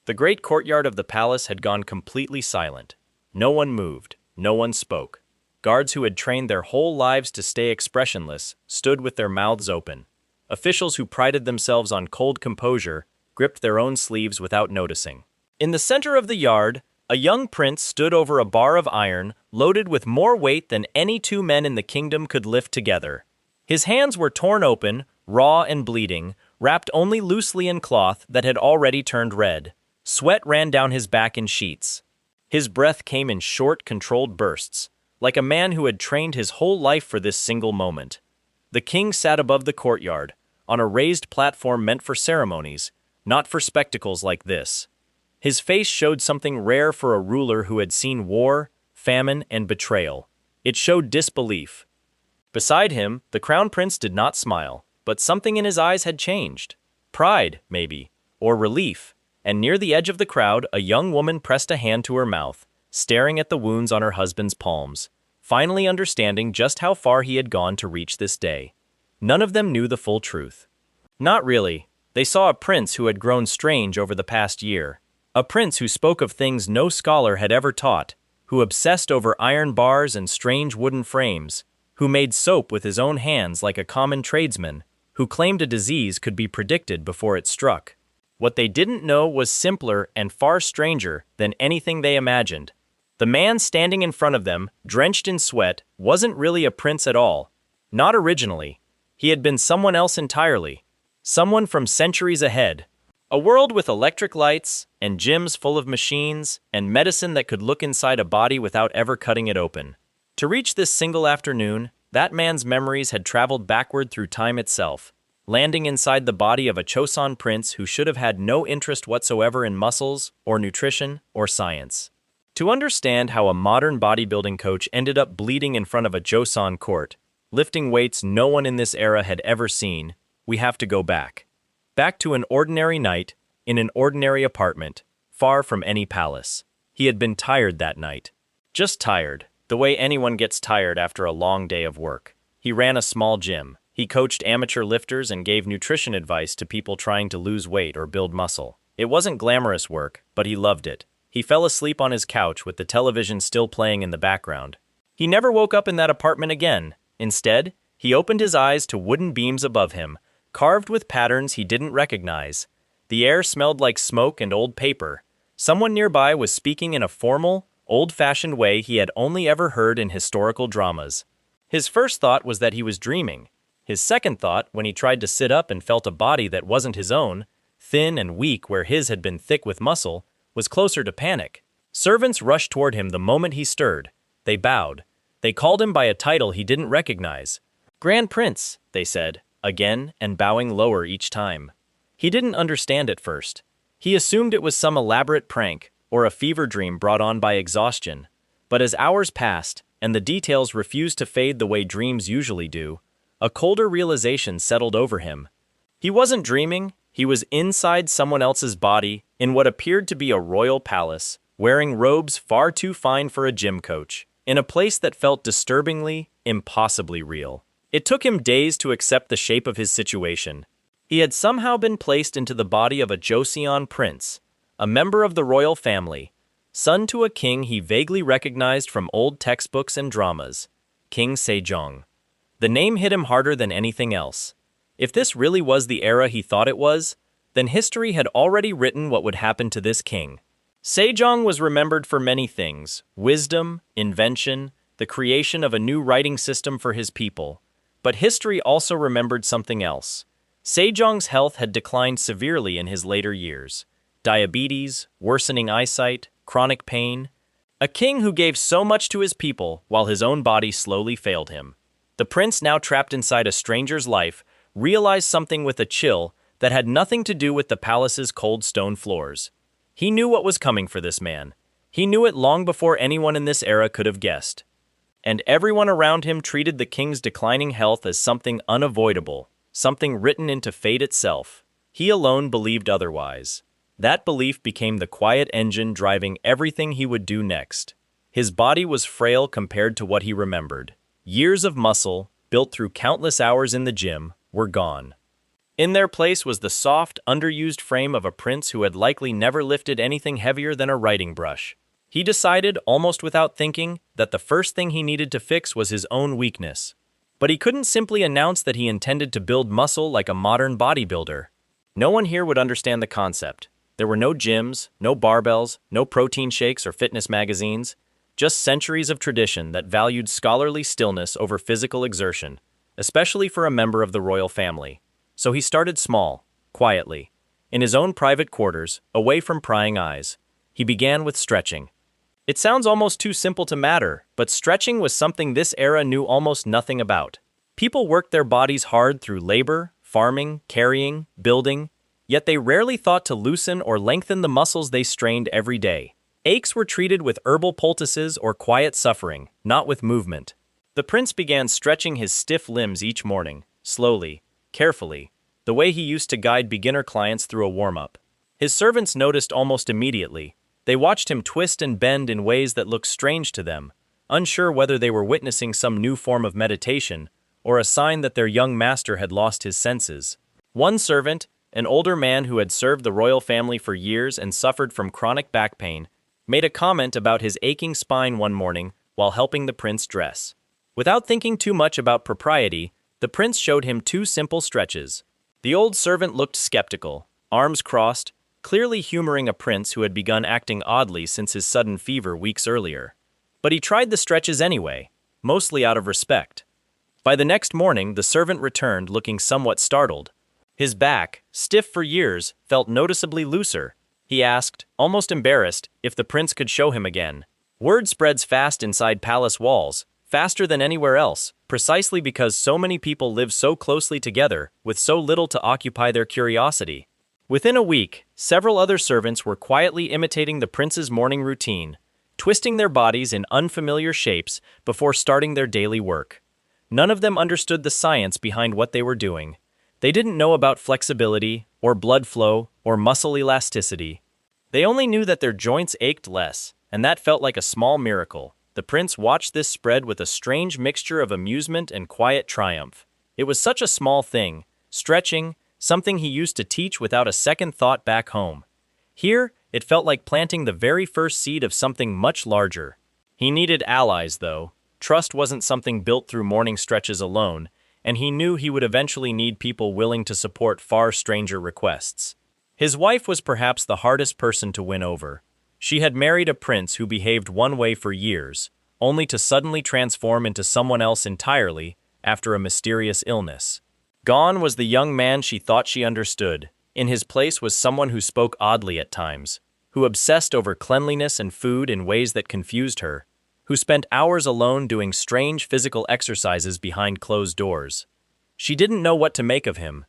The great courtyard of the palace had gone completely silent. No one moved, no one spoke. Guards who had trained their whole lives to stay expressionless stood with their mouths open. Officials who prided themselves on cold composure gripped their own sleeves without noticing. In the center of the yard, a young prince stood over a bar of iron loaded with more weight than any two men in the kingdom could lift together. His hands were torn open, raw and bleeding, wrapped only loosely in cloth that had already turned red. Sweat ran down his back in sheets. His breath came in short, controlled bursts, like a man who had trained his whole life for this single moment. The king sat above the courtyard, on a raised platform meant for ceremonies, not for spectacles like this. His face showed something rare for a ruler who had seen war, famine, and betrayal. It showed disbelief. Beside him, the crown prince did not smile, but something in his eyes had changed. Pride, maybe, or relief. And near the edge of the crowd, a young woman pressed a hand to her mouth, staring at the wounds on her husband's palms, finally understanding just how far he had gone to reach this day. None of them knew the full truth. Not really. They saw a prince who had grown strange over the past year. A prince who spoke of things no scholar had ever taught, who obsessed over iron bars and strange wooden frames, who made soap with his own hands like a common tradesman, who claimed a disease could be predicted before it struck. What they didn't know was simpler and far stranger than anything they imagined. The man standing in front of them, drenched in sweat, wasn't really a prince at all. Not originally. He had been someone else entirely. Someone from centuries ahead. A world with electric lights, and gyms full of machines, and medicine that could look inside a body without ever cutting it open. To reach this single afternoon, that man's memories had traveled backward through time itself, landing inside the body of a Joseon prince who should have had no interest whatsoever in muscles, or nutrition, or science. To understand how a modern bodybuilding coach ended up bleeding in front of a Joseon court, lifting weights no one in this era had ever seen, we have to go back. Back to an ordinary night, in an ordinary apartment, far from any palace. He had been tired that night. Just tired, the way anyone gets tired after a long day of work. He ran a small gym. He coached amateur lifters and gave nutrition advice to people trying to lose weight or build muscle. It wasn't glamorous work, but he loved it. He fell asleep on his couch with the television still playing in the background. He never woke up in that apartment again. Instead, he opened his eyes to wooden beams above him, carved with patterns he didn't recognize. The air smelled like smoke and old paper. Someone nearby was speaking in a formal, old-fashioned way he had only ever heard in historical dramas. His first thought was that he was dreaming. His second thought, when he tried to sit up and felt a body that wasn't his own, thin and weak where his had been thick with muscle, was closer to panic. Servants rushed toward him the moment he stirred. They bowed. They called him by a title he didn't recognize. "Grand Prince," they said, again and bowing lower each time. He didn't understand at first. He assumed it was some elaborate prank or a fever dream brought on by exhaustion. But as hours passed, and the details refused to fade the way dreams usually do, a colder realization settled over him. He wasn't dreaming. He was inside someone else's body in what appeared to be a royal palace, wearing robes far too fine for a gym coach, in a place that felt disturbingly, impossibly real. It took him days to accept the shape of his situation. He had somehow been placed into the body of a Joseon prince, a member of the royal family, son to a king he vaguely recognized from old textbooks and dramas, King Sejong. The name hit him harder than anything else. If this really was the era he thought it was, then history had already written what would happen to this king. Sejong was remembered for many things: wisdom, invention, the creation of a new writing system for his people. But history also remembered something else. Sejong's health had declined severely in his later years. Diabetes, worsening eyesight, chronic pain. A king who gave so much to his people while his own body slowly failed him. The prince, now trapped inside a stranger's life, realized something with a chill that had nothing to do with the palace's cold stone floors. He knew what was coming for this man. He knew it long before anyone in this era could have guessed. And everyone around him treated the king's declining health as something unavoidable, something written into fate itself. He alone believed otherwise. That belief became the quiet engine driving everything he would do next. His body was frail compared to what he remembered. Years of muscle, built through countless hours in the gym, were gone. In their place was the soft, underused frame of a prince who had likely never lifted anything heavier than a writing brush. He decided, almost without thinking, that the first thing he needed to fix was his own weakness. But he couldn't simply announce that he intended to build muscle like a modern bodybuilder. No one here would understand the concept. There were no gyms, no barbells, no protein shakes or fitness magazines, just centuries of tradition that valued scholarly stillness over physical exertion, especially for a member of the royal family. So he started small, quietly. In his own private quarters, away from prying eyes. He began with stretching. It sounds almost too simple to matter, but stretching was something this era knew almost nothing about. People worked their bodies hard through labor, farming, carrying, building, yet they rarely thought to loosen or lengthen the muscles they strained every day. Aches were treated with herbal poultices or quiet suffering, not with movement. The prince began stretching his stiff limbs each morning, slowly, carefully, the way he used to guide beginner clients through a warm-up. His servants noticed almost immediately. They watched him twist and bend in ways that looked strange to them, unsure whether they were witnessing some new form of meditation or a sign that their young master had lost his senses. One servant, an older man who had served the royal family for years and suffered from chronic back pain, made a comment about his aching spine one morning while helping the prince dress. Without thinking too much about propriety, the prince showed him 2 simple stretches. The old servant looked skeptical, arms crossed, clearly humoring a prince who had begun acting oddly since his sudden fever weeks earlier. But he tried the stretches anyway, mostly out of respect. By the next morning, the servant returned looking somewhat startled. His back, stiff for years, felt noticeably looser. He asked, almost embarrassed, if the prince could show him again. Word spreads fast inside palace walls, faster than anywhere else, precisely because so many people live so closely together, with so little to occupy their curiosity. Within a week, several other servants were quietly imitating the prince's morning routine, twisting their bodies in unfamiliar shapes before starting their daily work. None of them understood the science behind what they were doing. They didn't know about flexibility, or blood flow, or muscle elasticity. They only knew that their joints ached less, and that felt like a small miracle. The prince watched this spread with a strange mixture of amusement and quiet triumph. It was such a small thing, stretching, something he used to teach without a second thought back home. Here, it felt like planting the very first seed of something much larger. He needed allies, though. Trust wasn't something built through morning stretches alone, and he knew he would eventually need people willing to support far stranger requests. His wife was perhaps the hardest person to win over. She had married a prince who behaved one way for years, only to suddenly transform into someone else entirely after a mysterious illness. Gone was the young man she thought she understood. In his place was someone who spoke oddly at times, who obsessed over cleanliness and food in ways that confused her, who spent hours alone doing strange physical exercises behind closed doors. She didn't know what to make of him.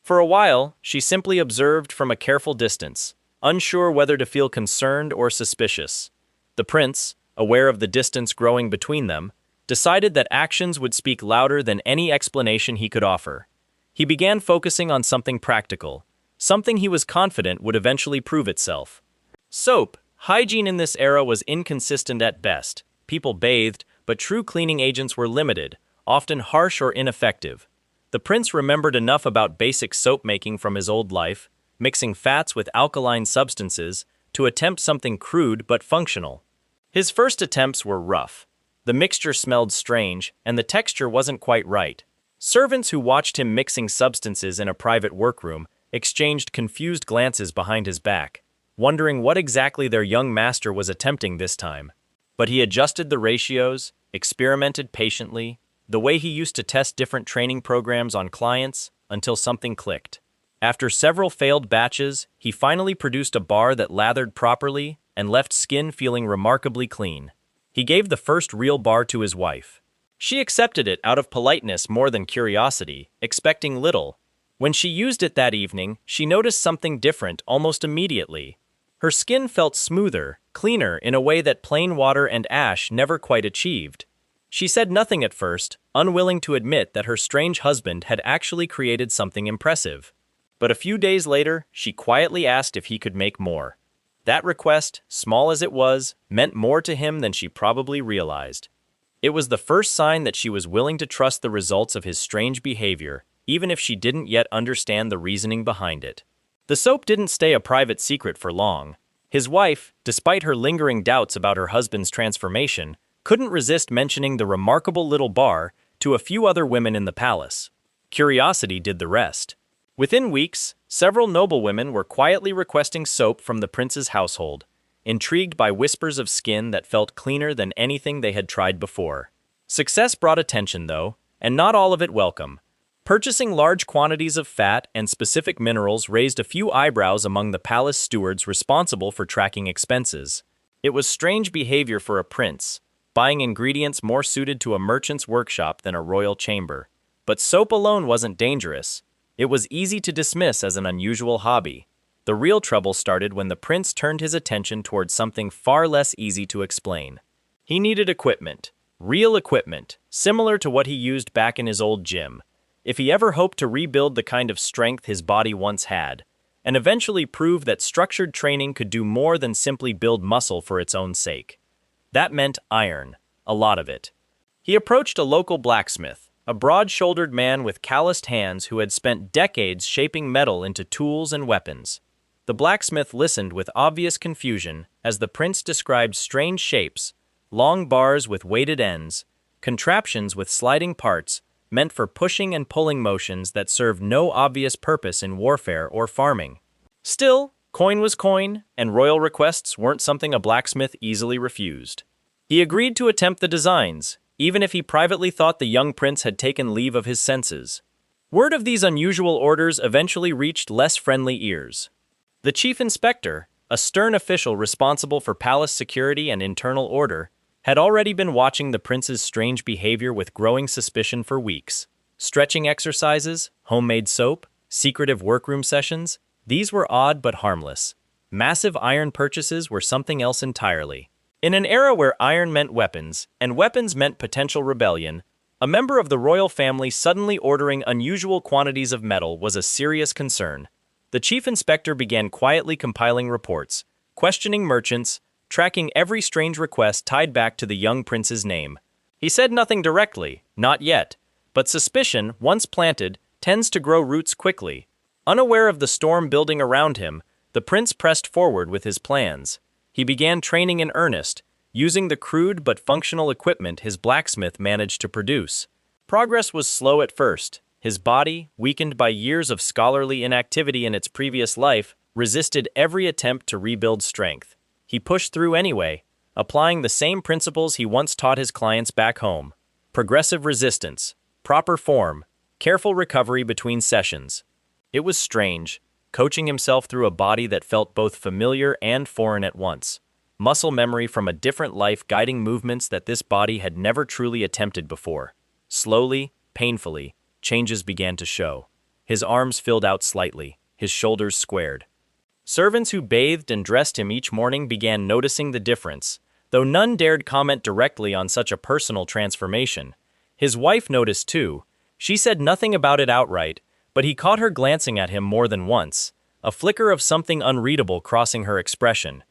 For a while, she simply observed from a careful distance, unsure whether to feel concerned or suspicious. The prince, aware of the distance growing between them, decided that actions would speak louder than any explanation he could offer. He began focusing on something practical, something he was confident would eventually prove itself. Soap. Hygiene in this era was inconsistent at best. People bathed, but true cleaning agents were limited, often harsh or ineffective. The prince remembered enough about basic soap making from his old life, mixing fats with alkaline substances, to attempt something crude but functional. His first attempts were rough. The mixture smelled strange, and the texture wasn't quite right. Servants who watched him mixing substances in a private workroom exchanged confused glances behind his back, wondering what exactly their young master was attempting this time. But he adjusted the ratios, experimented patiently, the way he used to test different training programs on clients, until something clicked. After several failed batches, he finally produced a bar that lathered properly and left skin feeling remarkably clean. He gave the first real bar to his wife. She accepted it out of politeness more than curiosity, expecting little. When she used it that evening, she noticed something different almost immediately. Her skin felt smoother, cleaner in a way that plain water and ash never quite achieved. She said nothing at first, unwilling to admit that her strange husband had actually created something impressive. But a few days later, she quietly asked if he could make more. That request, small as it was, meant more to him than she probably realized. It was the first sign that she was willing to trust the results of his strange behavior, even if she didn't yet understand the reasoning behind it. The soap didn't stay a private secret for long. His wife, despite her lingering doubts about her husband's transformation, couldn't resist mentioning the remarkable little bar to a few other women in the palace. Curiosity did the rest. Within weeks, several noblewomen were quietly requesting soap from the prince's household, intrigued by whispers of skin that felt cleaner than anything they had tried before. Success brought attention, though, and not all of it welcome. Purchasing large quantities of fat and specific minerals raised a few eyebrows among the palace stewards responsible for tracking expenses. It was strange behavior for a prince, buying ingredients more suited to a merchant's workshop than a royal chamber. But soap alone wasn't dangerous. It was easy to dismiss as an unusual hobby. The real trouble started when the prince turned his attention towards something far less easy to explain. He needed equipment, real equipment, similar to what he used back in his old gym, if he ever hoped to rebuild the kind of strength his body once had, and eventually prove that structured training could do more than simply build muscle for its own sake. That meant iron, a lot of it. He approached a local blacksmith, a broad-shouldered man with calloused hands who had spent decades shaping metal into tools and weapons. The blacksmith listened with obvious confusion as the prince described strange shapes, long bars with weighted ends, contraptions with sliding parts, meant for pushing and pulling motions that served no obvious purpose in warfare or farming. Still, coin was coin, and royal requests weren't something a blacksmith easily refused. He agreed to attempt the designs, even if he privately thought the young prince had taken leave of his senses. Word of these unusual orders eventually reached less friendly ears. The chief inspector, a stern official responsible for palace security and internal order, had already been watching the prince's strange behavior with growing suspicion for weeks. Stretching exercises, homemade soap, secretive workroom sessions, these were odd but harmless. Massive iron purchases were something else entirely. In an era where iron meant weapons, and weapons meant potential rebellion, a member of the royal family suddenly ordering unusual quantities of metal was a serious concern. The chief inspector began quietly compiling reports, questioning merchants, tracking every strange request tied back to the young prince's name. He said nothing directly, not yet, but suspicion, once planted, tends to grow roots quickly. Unaware of the storm building around him, the prince pressed forward with his plans. He began training in earnest, using the crude but functional equipment his blacksmith managed to produce. Progress was slow at first. His body, weakened by years of scholarly inactivity in its previous life, resisted every attempt to rebuild strength. He pushed through anyway, applying the same principles he once taught his clients back home: progressive resistance, proper form, careful recovery between sessions. It was strange, coaching himself through a body that felt both familiar and foreign at once. Muscle memory from a different life guiding movements that this body had never truly attempted before. Slowly, painfully, changes began to show. His arms filled out slightly, his shoulders squared. Servants who bathed and dressed him each morning began noticing the difference, though none dared comment directly on such a personal transformation. His wife noticed too. She said nothing about it outright, but he caught her glancing at him more than once, a flicker of something unreadable crossing her expression.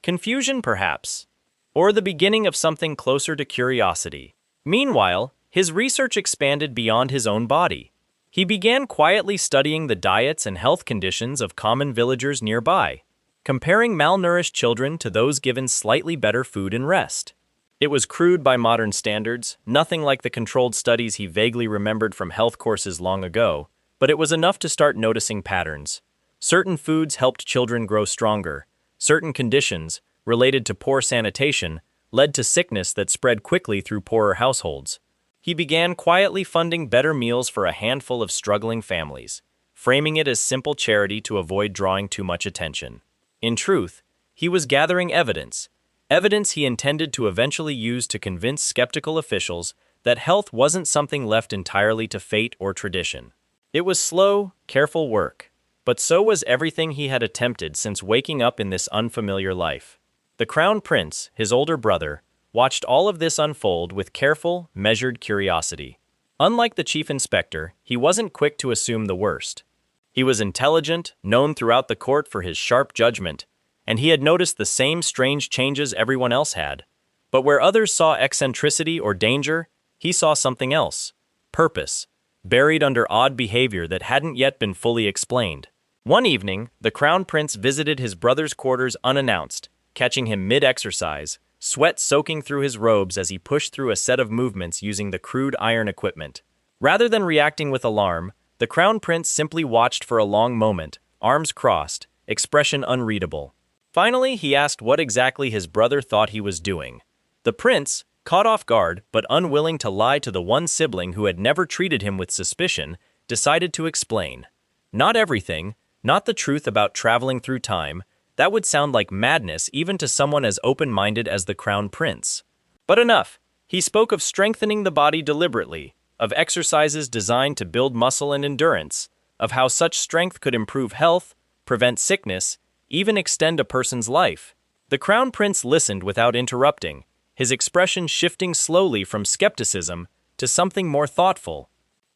Confusion, perhaps, or the beginning of something closer to curiosity. Meanwhile, his research expanded beyond his own body. He began quietly studying the diets and health conditions of common villagers nearby, comparing malnourished children to those given slightly better food and rest. It was crude by modern standards, nothing like the controlled studies he vaguely remembered from health courses long ago, but it was enough to start noticing patterns. Certain foods helped children grow stronger. Certain conditions, related to poor sanitation, led to sickness that spread quickly through poorer households. He began quietly funding better meals for a handful of struggling families, framing it as simple charity to avoid drawing too much attention. In truth, he was gathering evidence he intended to eventually use to convince skeptical officials that health wasn't something left entirely to fate or tradition. It was slow, careful work, but so was everything he had attempted since waking up in this unfamiliar life. The Crown Prince, his older brother, watched all of this unfold with careful, measured curiosity. Unlike the chief inspector, he wasn't quick to assume the worst. He was intelligent, known throughout the court for his sharp judgment, and he had noticed the same strange changes everyone else had. But where others saw eccentricity or danger, he saw something else: purpose, buried under odd behavior that hadn't yet been fully explained. One evening, the Crown Prince visited his brother's quarters unannounced, catching him mid-exercise, sweat soaking through his robes as he pushed through a set of movements using the crude iron equipment. Rather than reacting with alarm, the Crown Prince simply watched for a long moment, arms crossed, expression unreadable. Finally, he asked what exactly his brother thought he was doing. The prince, caught off guard but unwilling to lie to the one sibling who had never treated him with suspicion, decided to explain. Not everything, not the truth about traveling through time. That would sound like madness even to someone as open-minded as the Crown Prince. But enough. He spoke of strengthening the body deliberately, of exercises designed to build muscle and endurance, of how such strength could improve health, prevent sickness, even extend a person's life. The Crown Prince listened without interrupting, his expression shifting slowly from skepticism to something more thoughtful.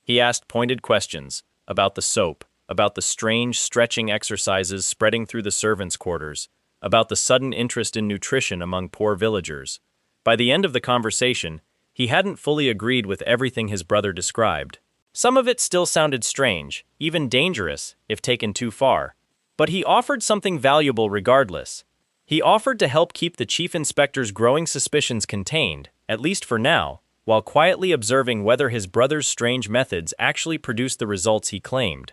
He asked pointed questions about the soap, about the strange stretching exercises spreading through the servants' quarters, about the sudden interest in nutrition among poor villagers. By the end of the conversation, he hadn't fully agreed with everything his brother described. Some of it still sounded strange, even dangerous, if taken too far. But he offered something valuable regardless. He offered to help keep the chief inspector's growing suspicions contained, at least for now, while quietly observing whether his brother's strange methods actually produced the results he claimed.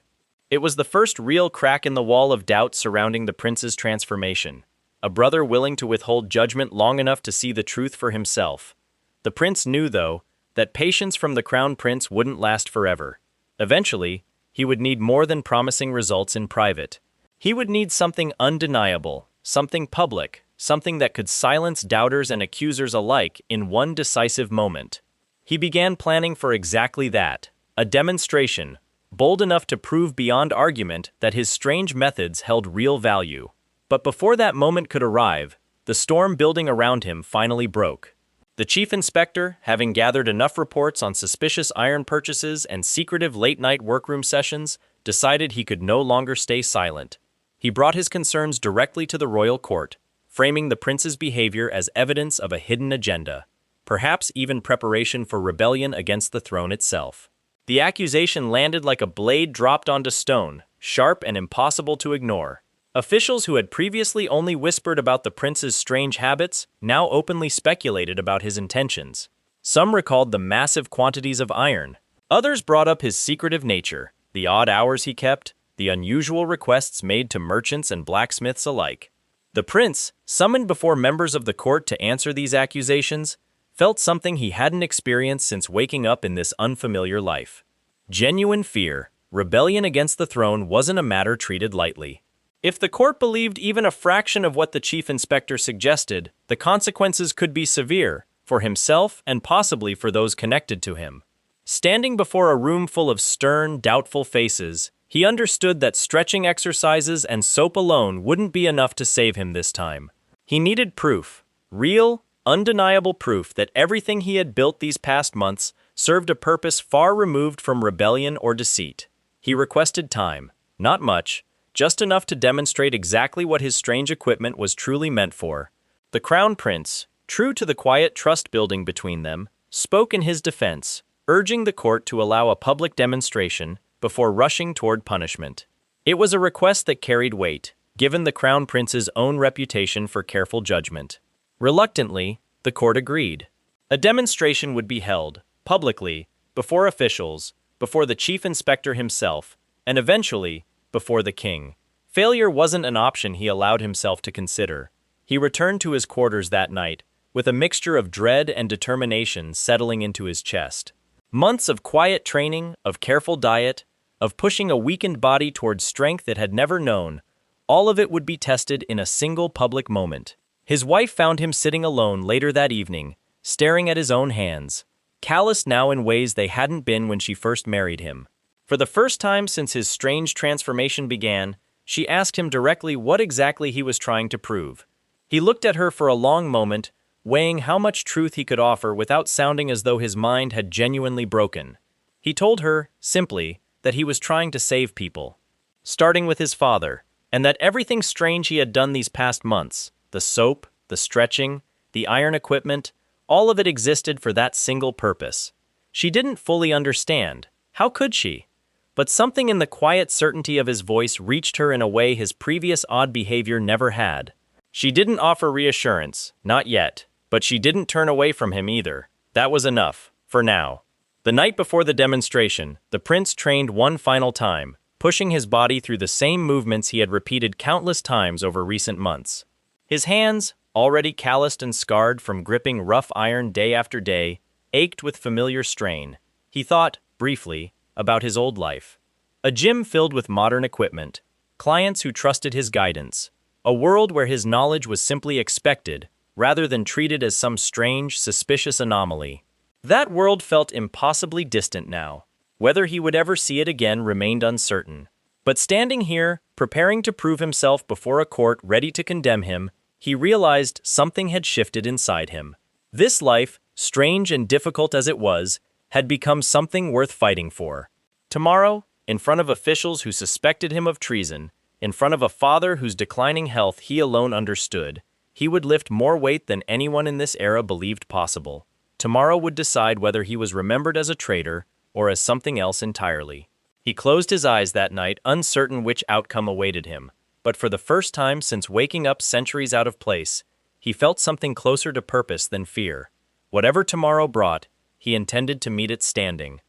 It was the first real crack in the wall of doubt surrounding the prince's transformation. A brother willing to withhold judgment long enough to see the truth for himself. The prince knew, though, that patience from the Crown Prince wouldn't last forever. Eventually, he would need more than promising results in private. He would need something undeniable, something public, something that could silence doubters and accusers alike in one decisive moment. He began planning for exactly that, a demonstration, bold enough to prove beyond argument that his strange methods held real value. But before that moment could arrive, the storm building around him finally broke. The chief inspector, having gathered enough reports on suspicious iron purchases and secretive late-night workroom sessions, decided he could no longer stay silent. He brought his concerns directly to the royal court, framing the prince's behavior as evidence of a hidden agenda, perhaps even preparation for rebellion against the throne itself. The accusation landed like a blade dropped onto stone, sharp and impossible to ignore. Officials who had previously only whispered about the prince's strange habits now openly speculated about his intentions. Some recalled the massive quantities of iron. Others brought up his secretive nature, the odd hours he kept, the unusual requests made to merchants and blacksmiths alike. The prince, summoned before members of the court to answer these accusations, felt something he hadn't experienced since waking up in this unfamiliar life. Genuine fear, rebellion against the throne wasn't a matter treated lightly. If the court believed even a fraction of what the chief inspector suggested, the consequences could be severe, for himself and possibly for those connected to him. Standing before a room full of stern, doubtful faces, he understood that stretching exercises and soap alone wouldn't be enough to save him this time. He needed proof, real, undeniable proof that everything he had built these past months served a purpose far removed from rebellion or deceit. He requested time, not much, just enough to demonstrate exactly what his strange equipment was truly meant for. The Crown Prince, true to the quiet trust building between them, spoke in his defense, urging the court to allow a public demonstration before rushing toward punishment. It was a request that carried weight, given the Crown Prince's own reputation for careful judgment. Reluctantly, the court agreed. A demonstration would be held, publicly, before officials, before the chief inspector himself, and eventually, before the king. Failure wasn't an option he allowed himself to consider. He returned to his quarters that night, with a mixture of dread and determination settling into his chest. Months of quiet training, of careful diet, of pushing a weakened body towards strength it had never known, all of it would be tested in a single public moment. His wife found him sitting alone later that evening, staring at his own hands, calloused now in ways they hadn't been when she first married him. For the first time since his strange transformation began, she asked him directly what exactly he was trying to prove. He looked at her for a long moment, weighing how much truth he could offer without sounding as though his mind had genuinely broken. He told her, simply, that he was trying to save people, starting with his father, and that everything strange he had done these past months, the soap, the stretching, the iron equipment, all of it existed for that single purpose. She didn't fully understand How could she? But something in the quiet certainty of his voice reached her in a way his previous odd behavior never had. She didn't offer reassurance, not yet, but she didn't turn away from him either. That was enough, for now. The night before the demonstration, the prince trained one final time, pushing his body through the same movements he had repeated countless times over recent months. His hands, already calloused and scarred from gripping rough iron day after day, ached with familiar strain. He thought, briefly, about his old life. A gym filled with modern equipment, clients who trusted his guidance, a world where his knowledge was simply expected, rather than treated as some strange, suspicious anomaly. That world felt impossibly distant now. Whether he would ever see it again remained uncertain. But standing here, preparing to prove himself before a court ready to condemn him, he realized something had shifted inside him. This life, strange and difficult as it was, had become something worth fighting for. Tomorrow, in front of officials who suspected him of treason, in front of a father whose declining health he alone understood, he would lift more weight than anyone in this era believed possible. Tomorrow would decide whether he was remembered as a traitor or as something else entirely. He closed his eyes that night, uncertain which outcome awaited him. But for the first time since waking up centuries out of place, he felt something closer to purpose than fear. Whatever tomorrow brought, he intended to meet it standing.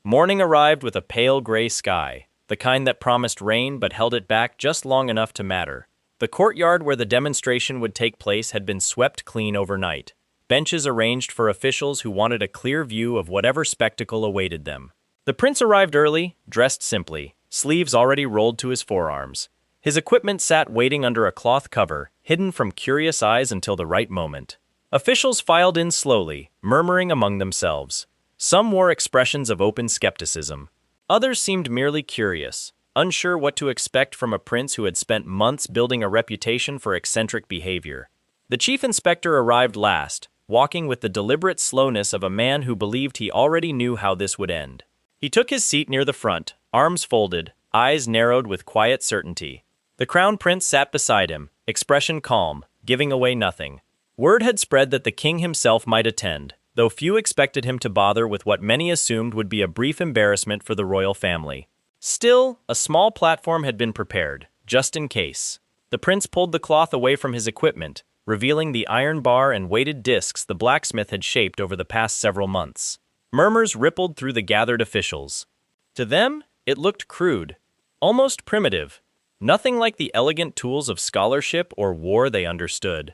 Morning arrived with a pale gray sky, the kind that promised rain but held it back just long enough to matter. The courtyard where the demonstration would take place had been swept clean overnight. Benches arranged for officials who wanted a clear view of whatever spectacle awaited them. The prince arrived early, dressed simply, sleeves already rolled to his forearms. His equipment sat waiting under a cloth cover, hidden from curious eyes until the right moment. Officials filed in slowly, murmuring among themselves. Some wore expressions of open skepticism. Others seemed merely curious, unsure what to expect from a prince who had spent months building a reputation for eccentric behavior. The chief inspector arrived last, walking with the deliberate slowness of a man who believed he already knew how this would end. He took his seat near the front, arms folded, eyes narrowed with quiet certainty. The crown prince sat beside him, expression calm, giving away nothing. Word had spread that the king himself might attend, though few expected him to bother with what many assumed would be a brief embarrassment for the royal family. Still, a small platform had been prepared, just in case. The prince pulled the cloth away from his equipment, revealing the iron bar and weighted discs the blacksmith had shaped over the past several months. Murmurs rippled through the gathered officials. To them, it looked crude, almost primitive, nothing like the elegant tools of scholarship or war they understood.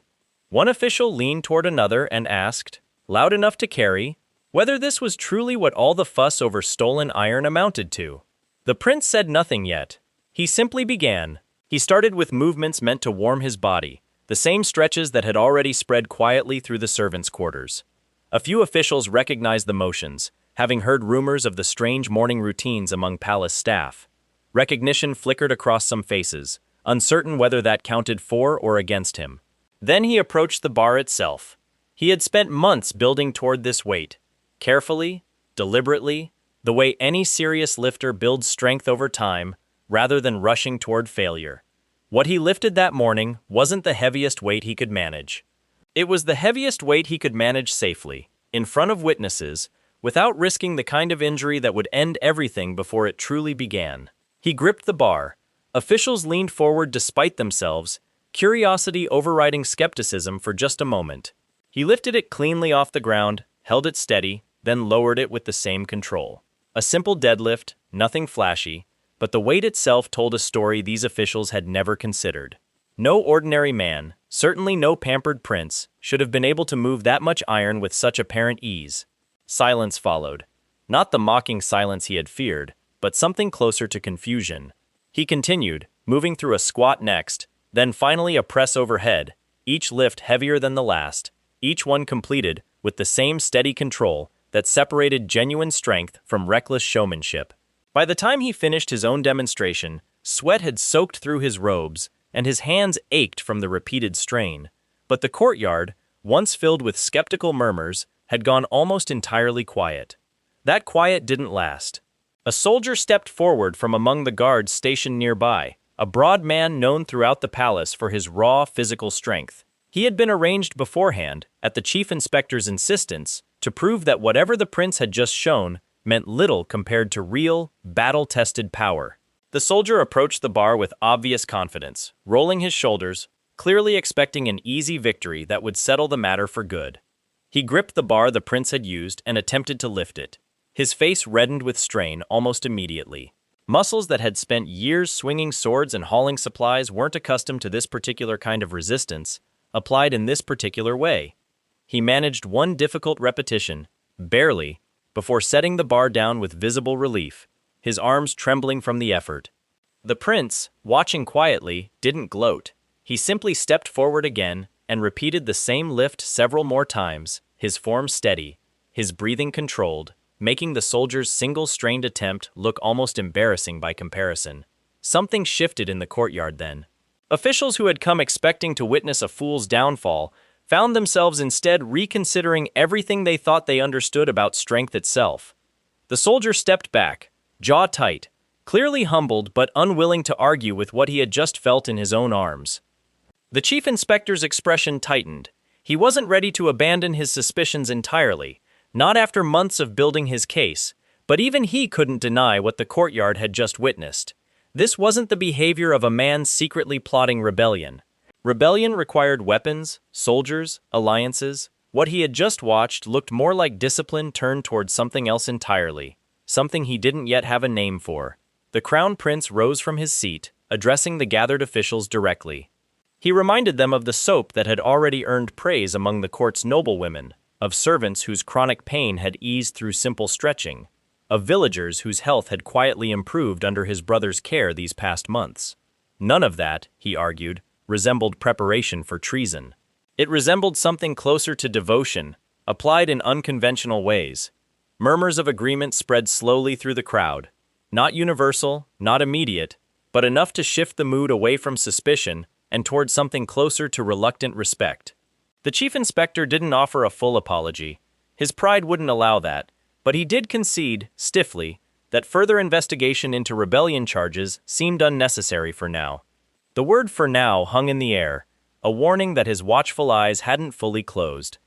One official leaned toward another and asked, loud enough to carry, whether this was truly what all the fuss over stolen iron amounted to. The prince said nothing yet. He simply began. He started with movements meant to warm his body, the same stretches that had already spread quietly through the servants' quarters. A few officials recognized the motions, having heard rumors of the strange morning routines among palace staff. Recognition flickered across some faces, uncertain whether that counted for or against him. Then he approached the bar itself. He had spent months building toward this weight, carefully, deliberately, the way any serious lifter builds strength over time, rather than rushing toward failure. What he lifted that morning wasn't the heaviest weight he could manage. It was the heaviest weight he could manage safely, in front of witnesses, without risking the kind of injury that would end everything before it truly began. He gripped the bar. Officials leaned forward despite themselves, curiosity overriding skepticism for just a moment. He lifted it cleanly off the ground, held it steady, then lowered it with the same control. A simple deadlift, nothing flashy, but the weight itself told a story these officials had never considered. No ordinary man, certainly no pampered prince, should have been able to move that much iron with such apparent ease. Silence followed. Not the mocking silence he had feared, but something closer to confusion. He continued, moving through a squat next, then finally a press overhead, each lift heavier than the last, each one completed with the same steady control that separated genuine strength from reckless showmanship. By the time he finished his own demonstration, sweat had soaked through his robes, and his hands ached from the repeated strain. But the courtyard, once filled with skeptical murmurs, had gone almost entirely quiet. That quiet didn't last. A soldier stepped forward from among the guards stationed nearby, a broad man known throughout the palace for his raw physical strength. He had been arranged beforehand, at the chief inspector's insistence, to prove that whatever the prince had just shown meant little compared to real, battle-tested power. The soldier approached the bar with obvious confidence, rolling his shoulders, clearly expecting an easy victory that would settle the matter for good. He gripped the bar the prince had used and attempted to lift it. His face reddened with strain almost immediately. Muscles that had spent years swinging swords and hauling supplies weren't accustomed to this particular kind of resistance, applied in this particular way. He managed one difficult repetition, barely, before setting the bar down with visible relief, his arms trembling from the effort. The prince, watching quietly, didn't gloat. He simply stepped forward again and repeated the same lift several more times, his form steady, his breathing controlled, making the soldier's single-strained attempt look almost embarrassing by comparison. Something shifted in the courtyard then. Officials who had come expecting to witness a fool's downfall found themselves instead reconsidering everything they thought they understood about strength itself. The soldier stepped back, jaw tight, clearly humbled but unwilling to argue with what he had just felt in his own arms. The chief inspector's expression tightened. He wasn't ready to abandon his suspicions entirely, not after months of building his case, but even he couldn't deny what the courtyard had just witnessed. This wasn't the behavior of a man secretly plotting rebellion. Rebellion required weapons, soldiers, alliances. What he had just watched looked more like discipline turned towards something else entirely, something he didn't yet have a name for. The crown prince rose from his seat, addressing the gathered officials directly. He reminded them of the soap that had already earned praise among the court's noblewomen, of servants whose chronic pain had eased through simple stretching, of villagers whose health had quietly improved under his brother's care these past months. None of that, he argued, resembled preparation for treason. It resembled something closer to devotion, applied in unconventional ways. Murmurs of agreement spread slowly through the crowd. Not universal, not immediate, but enough to shift the mood away from suspicion and toward something closer to reluctant respect. The chief inspector didn't offer a full apology. His pride wouldn't allow that, but he did concede, stiffly, that further investigation into rebellion charges seemed unnecessary for now. The word "for now" hung in the air, a warning that his watchful eyes hadn't fully closed.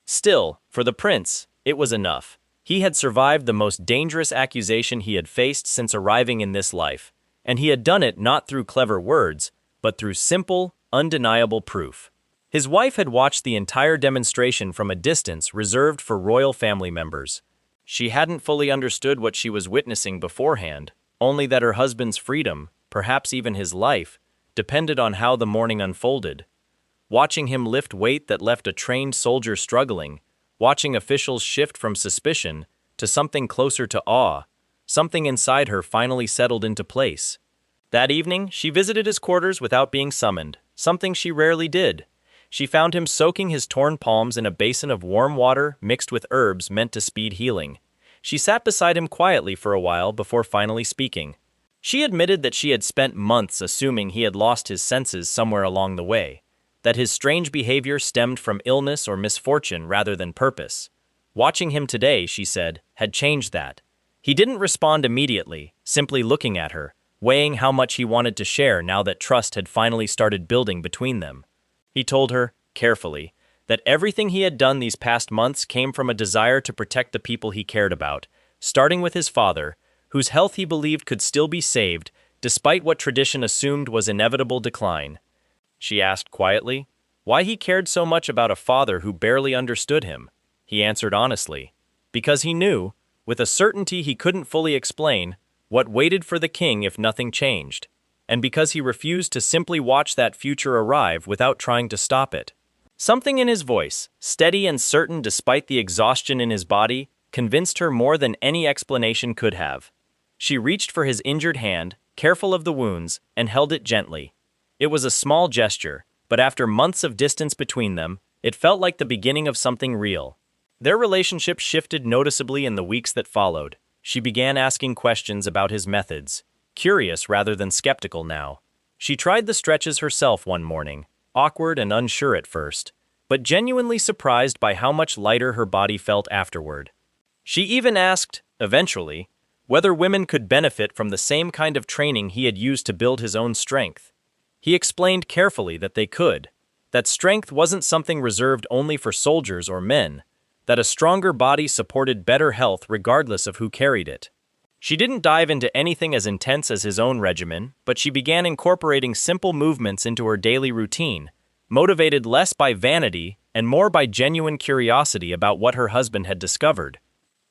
Still, for the prince, it was enough. He had survived the most dangerous accusation he had faced since arriving in this life, and he had done it not through clever words, but through simple, undeniable proof. His wife had watched the entire demonstration from a distance reserved for royal family members. She hadn't fully understood what she was witnessing beforehand, only that her husband's freedom, perhaps even his life, depended on how the morning unfolded. Watching him lift weight that left a trained soldier struggling, watching officials shift from suspicion to something closer to awe, something inside her finally settled into place. That evening, she visited his quarters without being summoned, something she rarely did. She found him soaking his torn palms in a basin of warm water mixed with herbs meant to speed healing. She sat beside him quietly for a while before finally speaking. She admitted that she had spent months assuming he had lost his senses somewhere along the way, that his strange behavior stemmed from illness or misfortune rather than purpose. Watching him today, she said, had changed that. He didn't respond immediately, simply looking at her, weighing how much he wanted to share now that trust had finally started building between them. He told her, carefully, that everything he had done these past months came from a desire to protect the people he cared about, starting with his father, whose health he believed could still be saved, despite what tradition assumed was inevitable decline. She asked quietly why he cared so much about a father who barely understood him. He answered honestly, because he knew, with a certainty he couldn't fully explain, what waited for the king if nothing changed, and because he refused to simply watch that future arrive without trying to stop it. Something in his voice, steady and certain despite the exhaustion in his body, convinced her more than any explanation could have. She reached for his injured hand, careful of the wounds, and held it gently. It was a small gesture, but after months of distance between them, it felt like the beginning of something real. Their relationship shifted noticeably in the weeks that followed. She began asking questions about his methods, curious rather than skeptical now. She tried the stretches herself one morning, awkward and unsure at first, but genuinely surprised by how much lighter her body felt afterward. She even asked, eventually, whether women could benefit from the same kind of training he had used to build his own strength. He explained carefully that they could, that strength wasn't something reserved only for soldiers or men, that a stronger body supported better health regardless of who carried it. She didn't dive into anything as intense as his own regimen, but she began incorporating simple movements into her daily routine, motivated less by vanity and more by genuine curiosity about what her husband had discovered.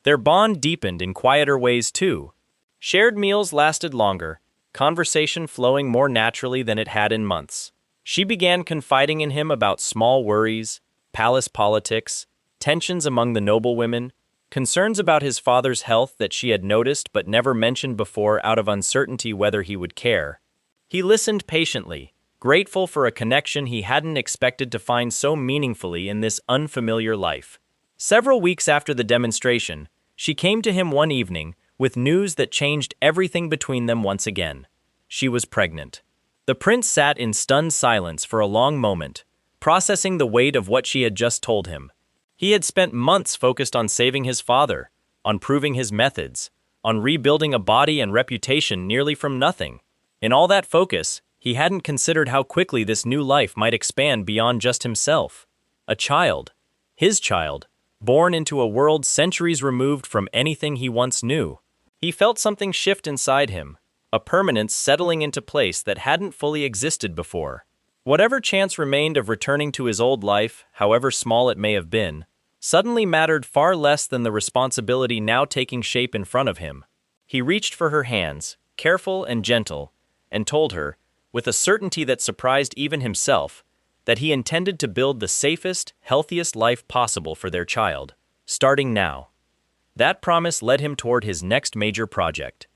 Their bond deepened in quieter ways too. Shared meals lasted longer, conversation flowing more naturally than it had in months. She began confiding in him about small worries, palace politics, tensions among the noblewomen, concerns about his father's health that she had noticed but never mentioned before out of uncertainty whether he would care. He listened patiently, grateful for a connection he hadn't expected to find so meaningfully in this unfamiliar life. Several weeks after the demonstration, she came to him one evening with news that changed everything between them once again. She was pregnant. The prince sat in stunned silence for a long moment, processing the weight of what she had just told him. He had spent months focused on saving his father, on proving his methods, on rebuilding a body and reputation nearly from nothing. In all that focus, he hadn't considered how quickly this new life might expand beyond just himself. A child, his child, born into a world centuries removed from anything he once knew. He felt something shift inside him, a permanence settling into place that hadn't fully existed before. Whatever chance remained of returning to his old life, however small it may have been, suddenly mattered far less than the responsibility now taking shape in front of him. He reached for her hands, careful and gentle, and told her, with a certainty that surprised even himself, that he intended to build the safest, healthiest life possible for their child, starting now. That promise led him toward his next major project.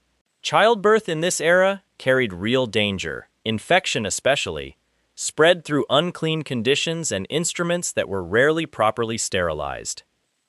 Childbirth in this era carried real danger, infection especially, spread through unclean conditions and instruments that were rarely properly sterilized.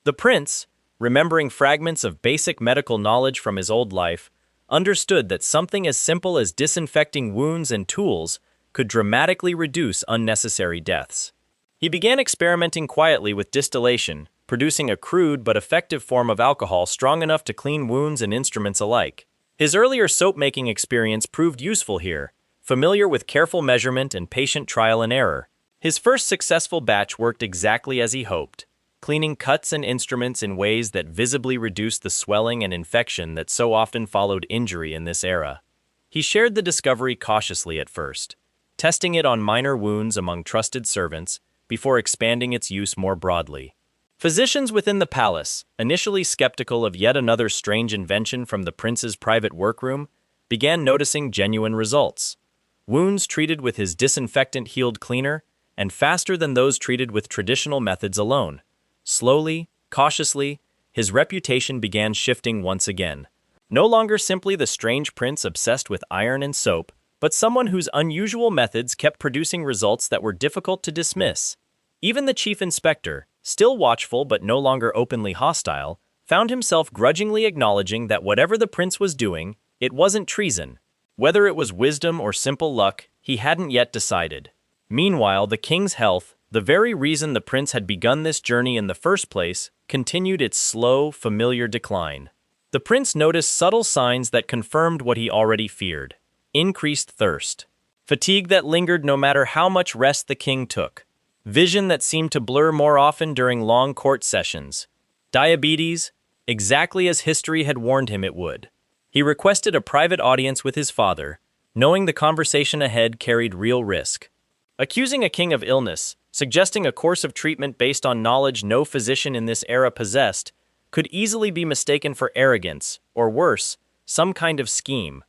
The prince, remembering fragments of basic medical knowledge from his old life, understood that something as simple as disinfecting wounds and tools could dramatically reduce unnecessary deaths. He began experimenting quietly with distillation, producing a crude but effective form of alcohol strong enough to clean wounds and instruments alike. His earlier soap-making experience proved useful here, familiar with careful measurement and patient trial and error. His first successful batch worked exactly as he hoped, cleaning cuts and instruments in ways that visibly reduced the swelling and infection that so often followed injury in this era. He shared the discovery cautiously at first, testing it on minor wounds among trusted servants before expanding its use more broadly. Physicians within the palace, initially skeptical of yet another strange invention from the prince's private workroom, began noticing genuine results. Wounds treated with his disinfectant healed cleaner, and faster than those treated with traditional methods alone. Slowly, cautiously, his reputation began shifting once again. No longer simply the strange prince obsessed with iron and soap, but someone whose unusual methods kept producing results that were difficult to dismiss. Even the chief inspector, still watchful but no longer openly hostile, found himself grudgingly acknowledging that whatever the prince was doing, it wasn't treason. Whether it was wisdom or simple luck, he hadn't yet decided. Meanwhile, the king's health, the very reason the prince had begun this journey in the first place, continued its slow, familiar decline. The prince noticed subtle signs that confirmed what he already feared. Increased thirst. Fatigue that lingered no matter how much rest the king took. Vision that seemed to blur more often during long court sessions. Diabetes, exactly as history had warned him it would. He requested a private audience with his father, knowing the conversation ahead carried real risk. Accusing a king of illness, suggesting a course of treatment based on knowledge no physician in this era possessed, could easily be mistaken for arrogance, or worse, some kind of scheme.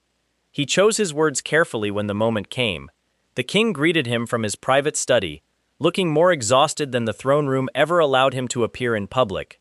He chose his words carefully when the moment came. The king greeted him from his private study, looking more exhausted than the throne room ever allowed him to appear in public.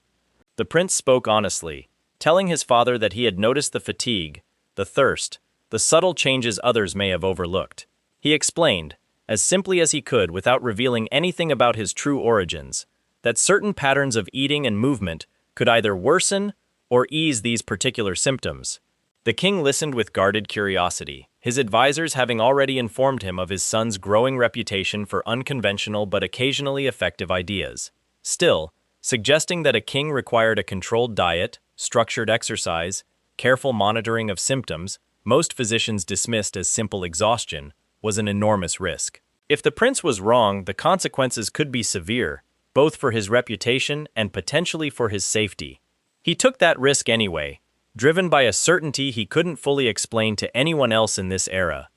The prince spoke honestly, telling his father that he had noticed the fatigue, the thirst, the subtle changes others may have overlooked. He explained, as simply as he could without revealing anything about his true origins, that certain patterns of eating and movement could either worsen or ease these particular symptoms. The king listened with guarded curiosity, his advisors having already informed him of his son's growing reputation for unconventional but occasionally effective ideas. Still, suggesting that a king required a controlled diet, structured exercise, careful monitoring of symptoms, most physicians dismissed as simple exhaustion, was an enormous risk. If the prince was wrong, the consequences could be severe. both for his reputation and potentially for his safety. He took that risk anyway, driven by a certainty he couldn't fully explain to anyone else in this era.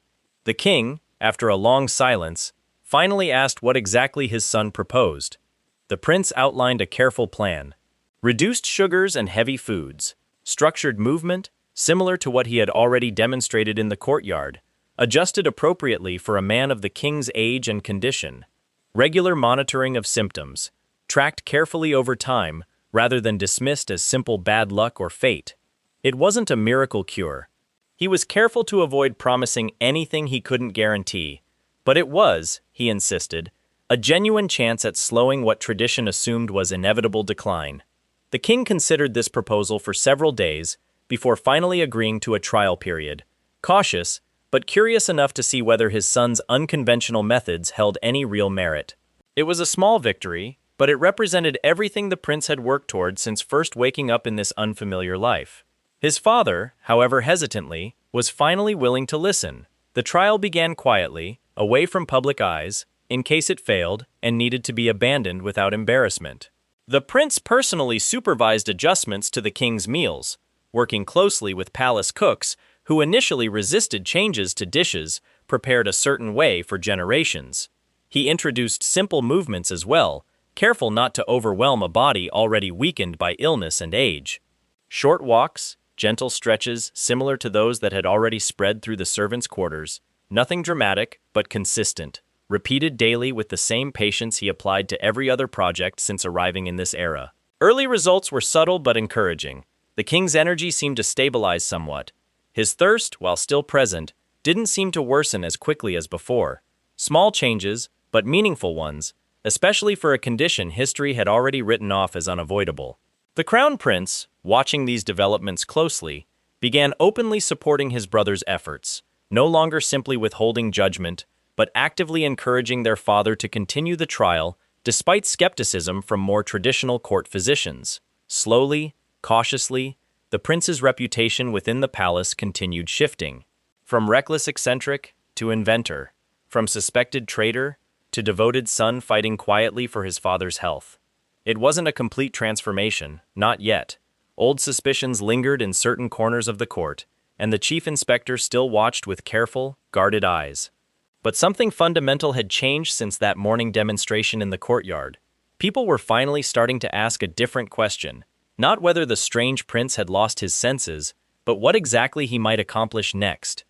The king, after a long silence, finally asked what exactly his son proposed. The prince outlined a careful plan. Reduced sugars and heavy foods, structured movement, similar to what he had already demonstrated in the courtyard, adjusted appropriately for a man of the king's age and condition. Regular monitoring of symptoms, tracked carefully over time rather than dismissed as simple bad luck or fate. It wasn't a miracle cure. He was careful to avoid promising anything he couldn't guarantee, but it was, he insisted, a genuine chance at slowing what tradition assumed was inevitable decline. The king considered this proposal for several days before finally agreeing to a trial period, cautious but curious enough to see whether his son's unconventional methods held any real merit. It was a small victory, but it represented everything the prince had worked toward since first waking up in this unfamiliar life. His father, however hesitantly, was finally willing to listen. The trial began quietly, away from public eyes, in case it failed and needed to be abandoned without embarrassment. The prince personally supervised adjustments to the king's meals, working closely with palace cooks who initially resisted changes to dishes prepared a certain way for generations. He introduced simple movements as well, careful not to overwhelm a body already weakened by illness and age. Short walks, gentle stretches similar to those that had already spread through the servants' quarters, nothing dramatic but consistent, repeated daily with the same patience he applied to every other project since arriving in this era. Early results were subtle but encouraging. The king's energy seemed to stabilize somewhat. His thirst, while still present, didn't seem to worsen as quickly as before. Small changes, but meaningful ones, especially for a condition history had already written off as unavoidable. The crown prince, watching these developments closely, began openly supporting his brother's efforts, no longer simply withholding judgment, but actively encouraging their father to continue the trial despite skepticism from more traditional court physicians. Slowly, cautiously, the prince's reputation within the palace continued shifting. From reckless eccentric to inventor, from suspected traitor to devoted son fighting quietly for his father's health. It wasn't a complete transformation, not yet. Old suspicions lingered in certain corners of the court, and the chief inspector still watched with careful, guarded eyes. But something fundamental had changed since that morning demonstration in the courtyard. People were finally starting to ask a different question. Not whether the strange prince had lost his senses, but what exactly he might accomplish next.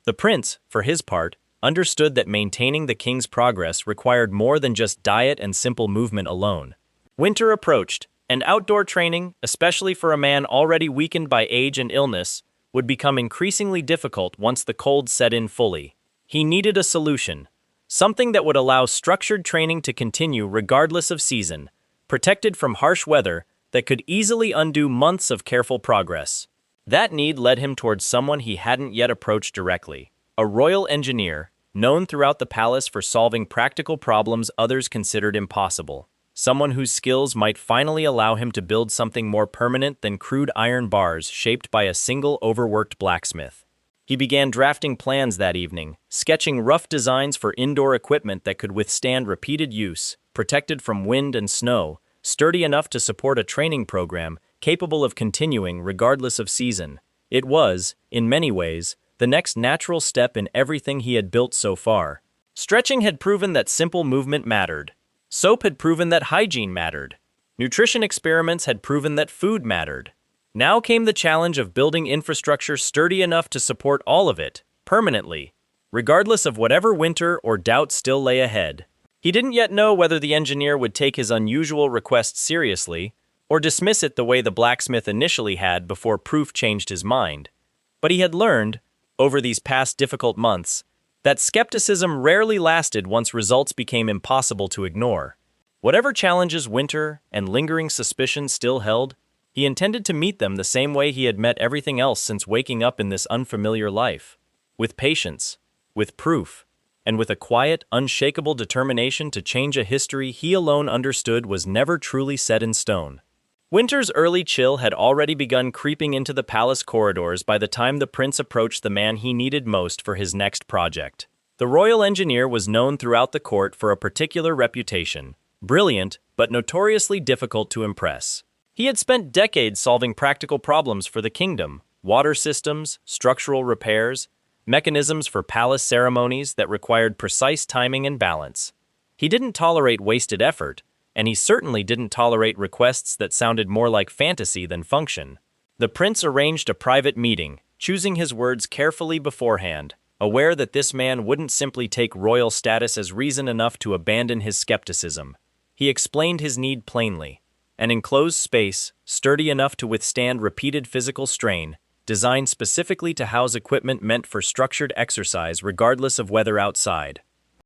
The prince, for his part, understood that maintaining the king's progress required more than just diet and simple movement alone. Winter approached, and outdoor training, especially for a man already weakened by age and illness, would become increasingly difficult once the cold set in fully. He needed a solution, something that would allow structured training to continue regardless of season, protected from harsh weather that could easily undo months of careful progress. That need led him towards someone he hadn't yet approached directly, a royal engineer, known throughout the palace for solving practical problems others considered impossible. Someone whose skills might finally allow him to build something more permanent than crude iron bars shaped by a single overworked blacksmith. He began drafting plans that evening, sketching rough designs for indoor equipment that could withstand repeated use, protected from wind and snow, sturdy enough to support a training program capable of continuing regardless of season. It was, in many ways, the next natural step in everything he had built so far. Stretching had proven that simple movement mattered. Soap had proven that hygiene mattered. Nutrition experiments had proven that food mattered. Now came the challenge of building infrastructure sturdy enough to support all of it, permanently, regardless of whatever winter or doubt still lay ahead. He didn't yet know whether the engineer would take his unusual request seriously, or dismiss it the way the blacksmith initially had before proof changed his mind. But he had learned, over these past difficult months, that skepticism rarely lasted once results became impossible to ignore. Whatever challenges winter and lingering suspicion still held, he intended to meet them the same way he had met everything else since waking up in this unfamiliar life. With patience, with proof, and with a quiet, unshakable determination to change a history he alone understood was never truly set in stone. Winter's early chill had already begun creeping into the palace corridors by the time the prince approached the man he needed most for his next project. The royal engineer was known throughout the court for a particular reputation, brilliant, but notoriously difficult to impress. He had spent decades solving practical problems for the kingdom: water systems, structural repairs, mechanisms for palace ceremonies that required precise timing and balance. He didn't tolerate wasted effort, and he certainly didn't tolerate requests that sounded more like fantasy than function. The prince arranged a private meeting, choosing his words carefully beforehand, aware that this man wouldn't simply take royal status as reason enough to abandon his skepticism. He explained his need plainly: an enclosed space, sturdy enough to withstand repeated physical strain, designed specifically to house equipment meant for structured exercise regardless of weather outside.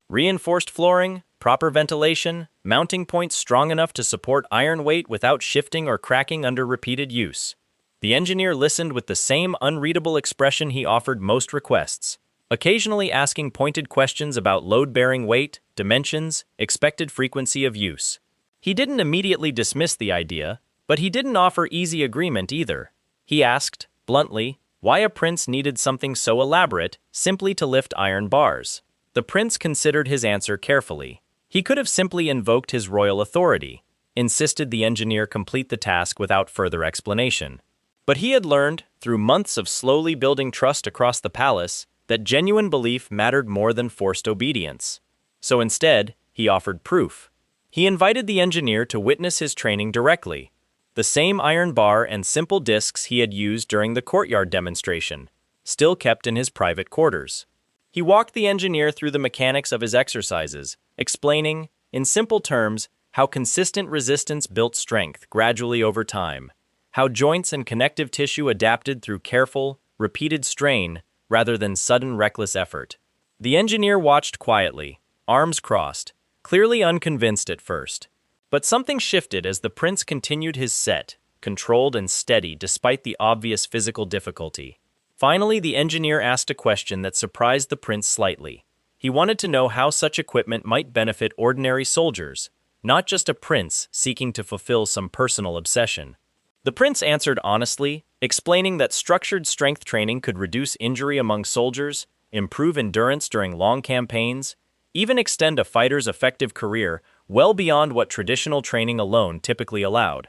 Reinforced flooring, proper ventilation, mounting points strong enough to support iron weight without shifting or cracking under repeated use. The engineer listened with the same unreadable expression he offered most requests, occasionally asking pointed questions about load-bearing weight, dimensions, expected frequency of use. He didn't immediately dismiss the idea, but he didn't offer easy agreement either. He asked, bluntly, why a prince needed something so elaborate simply to lift iron bars. The prince considered his answer carefully. He could have simply invoked his royal authority, insisted the engineer complete the task without further explanation. But he had learned, through months of slowly building trust across the palace, that genuine belief mattered more than forced obedience. So instead, he offered proof. He invited the engineer to witness his training directly. The same iron bar and simple discs he had used during the courtyard demonstration, still kept in his private quarters. He walked the engineer through the mechanics of his exercises, explaining, in simple terms, how consistent resistance built strength gradually over time, how joints and connective tissue adapted through careful, repeated strain rather than sudden reckless effort. The engineer watched quietly, arms crossed, clearly unconvinced at first. But something shifted as the prince continued his set, controlled and steady despite the obvious physical difficulty. Finally, the engineer asked a question that surprised the prince slightly. He wanted to know how such equipment might benefit ordinary soldiers, not just a prince seeking to fulfill some personal obsession. The prince answered honestly, explaining that structured strength training could reduce injury among soldiers, improve endurance during long campaigns, even extend a fighter's effective career well beyond what traditional training alone typically allowed.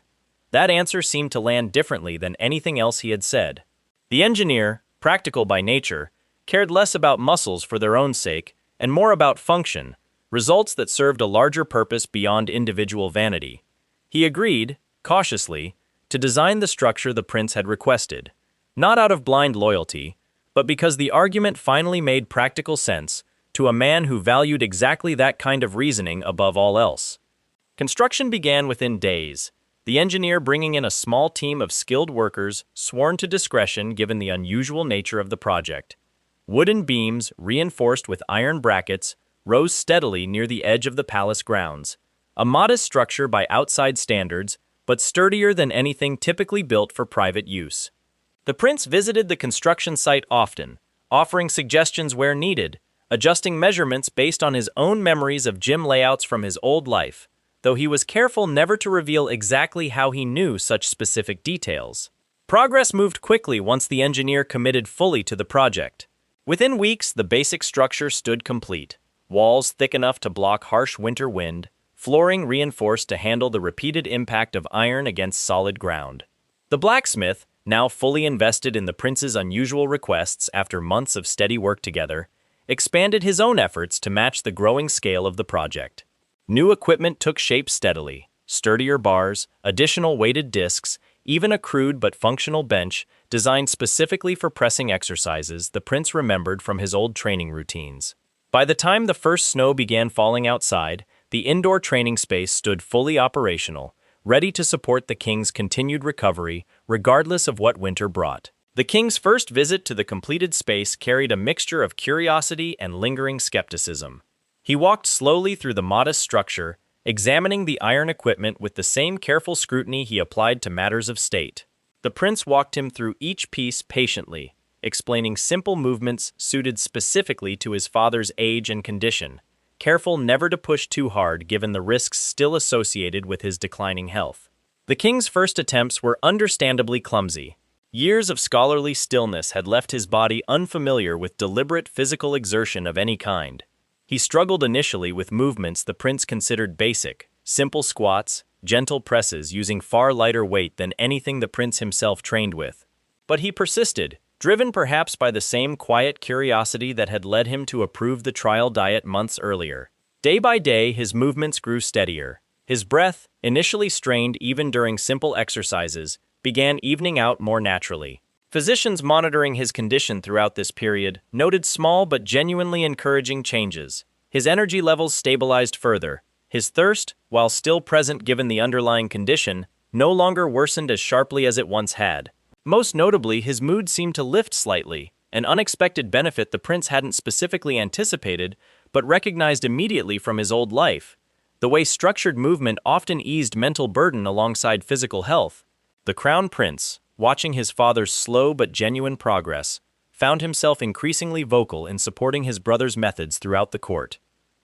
That answer seemed to land differently than anything else he had said. The engineer, practical by nature, cared less about muscles for their own sake and more about function, results that served a larger purpose beyond individual vanity. He agreed, cautiously, to design the structure the prince had requested, not out of blind loyalty, but because the argument finally made practical sense to a man who valued exactly that kind of reasoning above all else. Construction began within days, the engineer bringing in a small team of skilled workers sworn to discretion given the unusual nature of the project. Wooden beams, reinforced with iron brackets, rose steadily near the edge of the palace grounds, a modest structure by outside standards, but sturdier than anything typically built for private use. The prince visited the construction site often, offering suggestions where needed, adjusting measurements based on his own memories of gym layouts from his old life, though he was careful never to reveal exactly how he knew such specific details. Progress moved quickly once the engineer committed fully to the project. Within weeks, the basic structure stood complete: walls thick enough to block harsh winter wind, flooring reinforced to handle the repeated impact of iron against solid ground. The blacksmith, now fully invested in the prince's unusual requests after months of steady work together, expanded his own efforts to match the growing scale of the project. New equipment took shape steadily: sturdier bars, additional weighted discs, even a crude but functional bench designed specifically for pressing exercises the prince remembered from his old training routines. By the time the first snow began falling outside, the indoor training space stood fully operational, ready to support the king's continued recovery regardless of what winter brought. The king's first visit to the completed space carried a mixture of curiosity and lingering skepticism. He walked slowly through the modest structure, examining the iron equipment with the same careful scrutiny he applied to matters of state. The prince walked him through each piece patiently, explaining simple movements suited specifically to his father's age and condition, careful never to push too hard given the risks still associated with his declining health. The king's first attempts were understandably clumsy. Years of scholarly stillness had left his body unfamiliar with deliberate physical exertion of any kind. He struggled initially with movements the prince considered basic, simple squats, gentle presses using far lighter weight than anything the prince himself trained with. But he persisted, driven perhaps by the same quiet curiosity that had led him to approve the trial diet months earlier. Day by day, his movements grew steadier. His breath, initially strained even during simple exercises, began evening out more naturally. Physicians monitoring his condition throughout this period noted small but genuinely encouraging changes. His energy levels stabilized further. His thirst, while still present given the underlying condition, no longer worsened as sharply as it once had. Most notably, his mood seemed to lift slightly, an unexpected benefit the prince hadn't specifically anticipated but recognized immediately from his old life. The way structured movement often eased mental burden alongside physical health. The crown prince, watching his father's slow but genuine progress, found himself increasingly vocal in supporting his brother's methods throughout the court.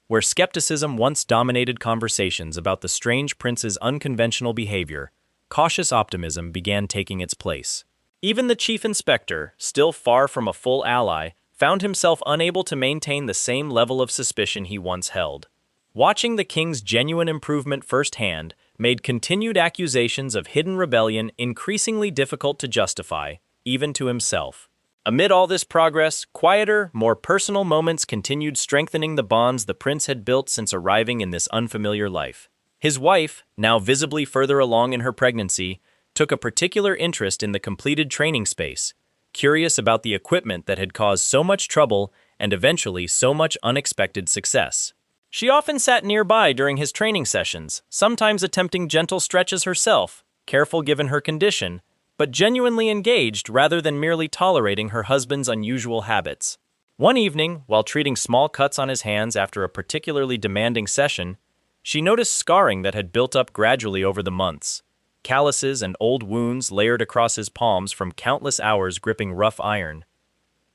Where skepticism once dominated conversations about the strange prince's unconventional behavior, cautious optimism began taking its place. Even the chief inspector, still far from a full ally, found himself unable to maintain the same level of suspicion he once held. Watching the king's genuine improvement firsthand made continued accusations of hidden rebellion increasingly difficult to justify, even to himself. Amid all this progress, quieter, more personal moments continued strengthening the bonds the prince had built since arriving in this unfamiliar life. His wife, now visibly further along in her pregnancy, took a particular interest in the completed training space, curious about the equipment that had caused so much trouble and eventually so much unexpected success. She often sat nearby during his training sessions, sometimes attempting gentle stretches herself, careful given her condition, but genuinely engaged rather than merely tolerating her husband's unusual habits. One evening, while treating small cuts on his hands after a particularly demanding session, she noticed scarring that had built up gradually over the months. Calluses and old wounds layered across his palms from countless hours gripping rough iron.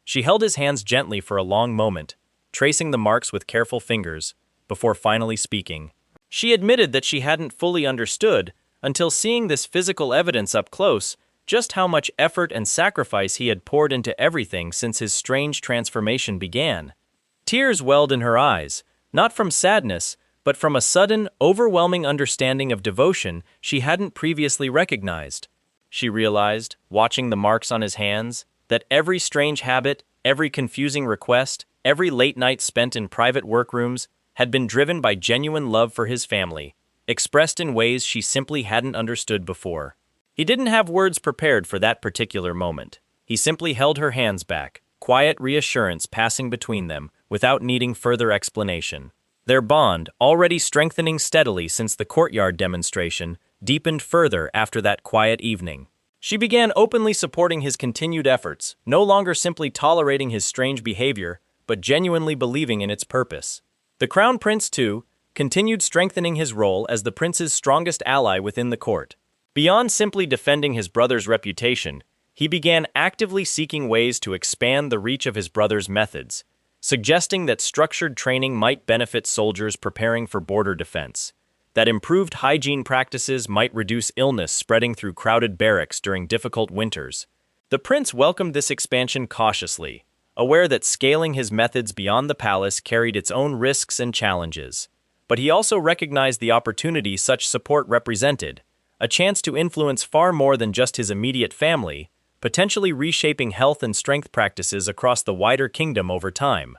She held his hands gently for a long moment, tracing the marks with careful fingers, before finally speaking. She admitted that she hadn't fully understood, until seeing this physical evidence up close, just how much effort and sacrifice he had poured into everything since his strange transformation began. Tears welled in her eyes, not from sadness, but from a sudden, overwhelming understanding of devotion she hadn't previously recognized. She realized, watching the marks on his hands, that every strange habit, every confusing request, every late night spent in private workrooms had been driven by genuine love for his family, expressed in ways she simply hadn't understood before. He didn't have words prepared for that particular moment. He simply held her hands back, quiet reassurance passing between them, without needing further explanation. Their bond, already strengthening steadily since the courtyard demonstration, deepened further after that quiet evening. She began openly supporting his continued efforts, no longer simply tolerating his strange behavior, but genuinely believing in its purpose. The Crown Prince, too, continued strengthening his role as the prince's strongest ally within the court. Beyond simply defending his brother's reputation, he began actively seeking ways to expand the reach of his brother's methods, suggesting that structured training might benefit soldiers preparing for border defense, that improved hygiene practices might reduce illness spreading through crowded barracks during difficult winters. The prince welcomed this expansion cautiously, aware that scaling his methods beyond the palace carried its own risks and challenges. But he also recognized the opportunity such support represented, a chance to influence far more than just his immediate family, potentially reshaping health and strength practices across the wider kingdom over time.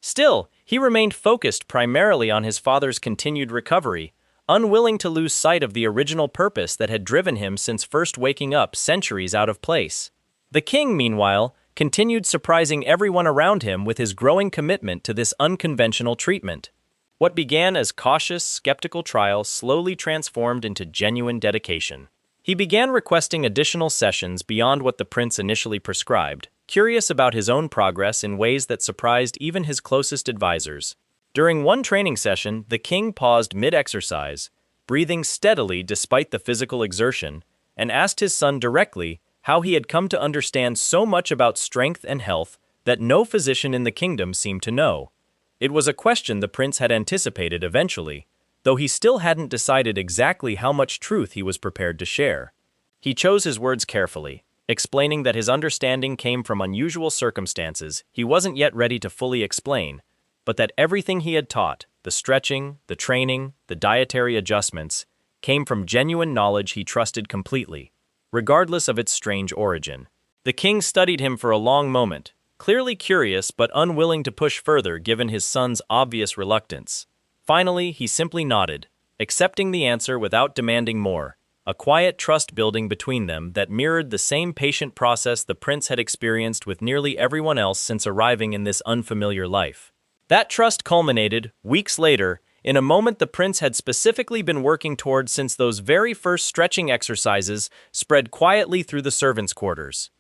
Still, he remained focused primarily on his father's continued recovery, unwilling to lose sight of the original purpose that had driven him since first waking up centuries out of place. The king, meanwhile, continued surprising everyone around him with his growing commitment to this unconventional treatment. What began as cautious, skeptical trial slowly transformed into genuine dedication. He began requesting additional sessions beyond what the prince initially prescribed, curious about his own progress in ways that surprised even his closest advisors. During one training session, the king paused mid-exercise, breathing steadily despite the physical exertion, and asked his son directly how he had come to understand so much about strength and health that no physician in the kingdom seemed to know. It was a question the prince had anticipated eventually, though he still hadn't decided exactly how much truth he was prepared to share. He chose his words carefully, explaining that his understanding came from unusual circumstances he wasn't yet ready to fully explain, but that everything he had taught, the stretching, the training, the dietary adjustments, came from genuine knowledge he trusted completely, regardless of its strange origin. The king studied him for a long moment, clearly curious but unwilling to push further given his son's obvious reluctance. Finally, he simply nodded, accepting the answer without demanding more, a quiet trust building between them that mirrored the same patient process the prince had experienced with nearly everyone else since arriving in this unfamiliar life. That trust culminated, weeks later, in a moment the prince had specifically been working toward since those very first stretching exercises spread quietly through the servants' quarters.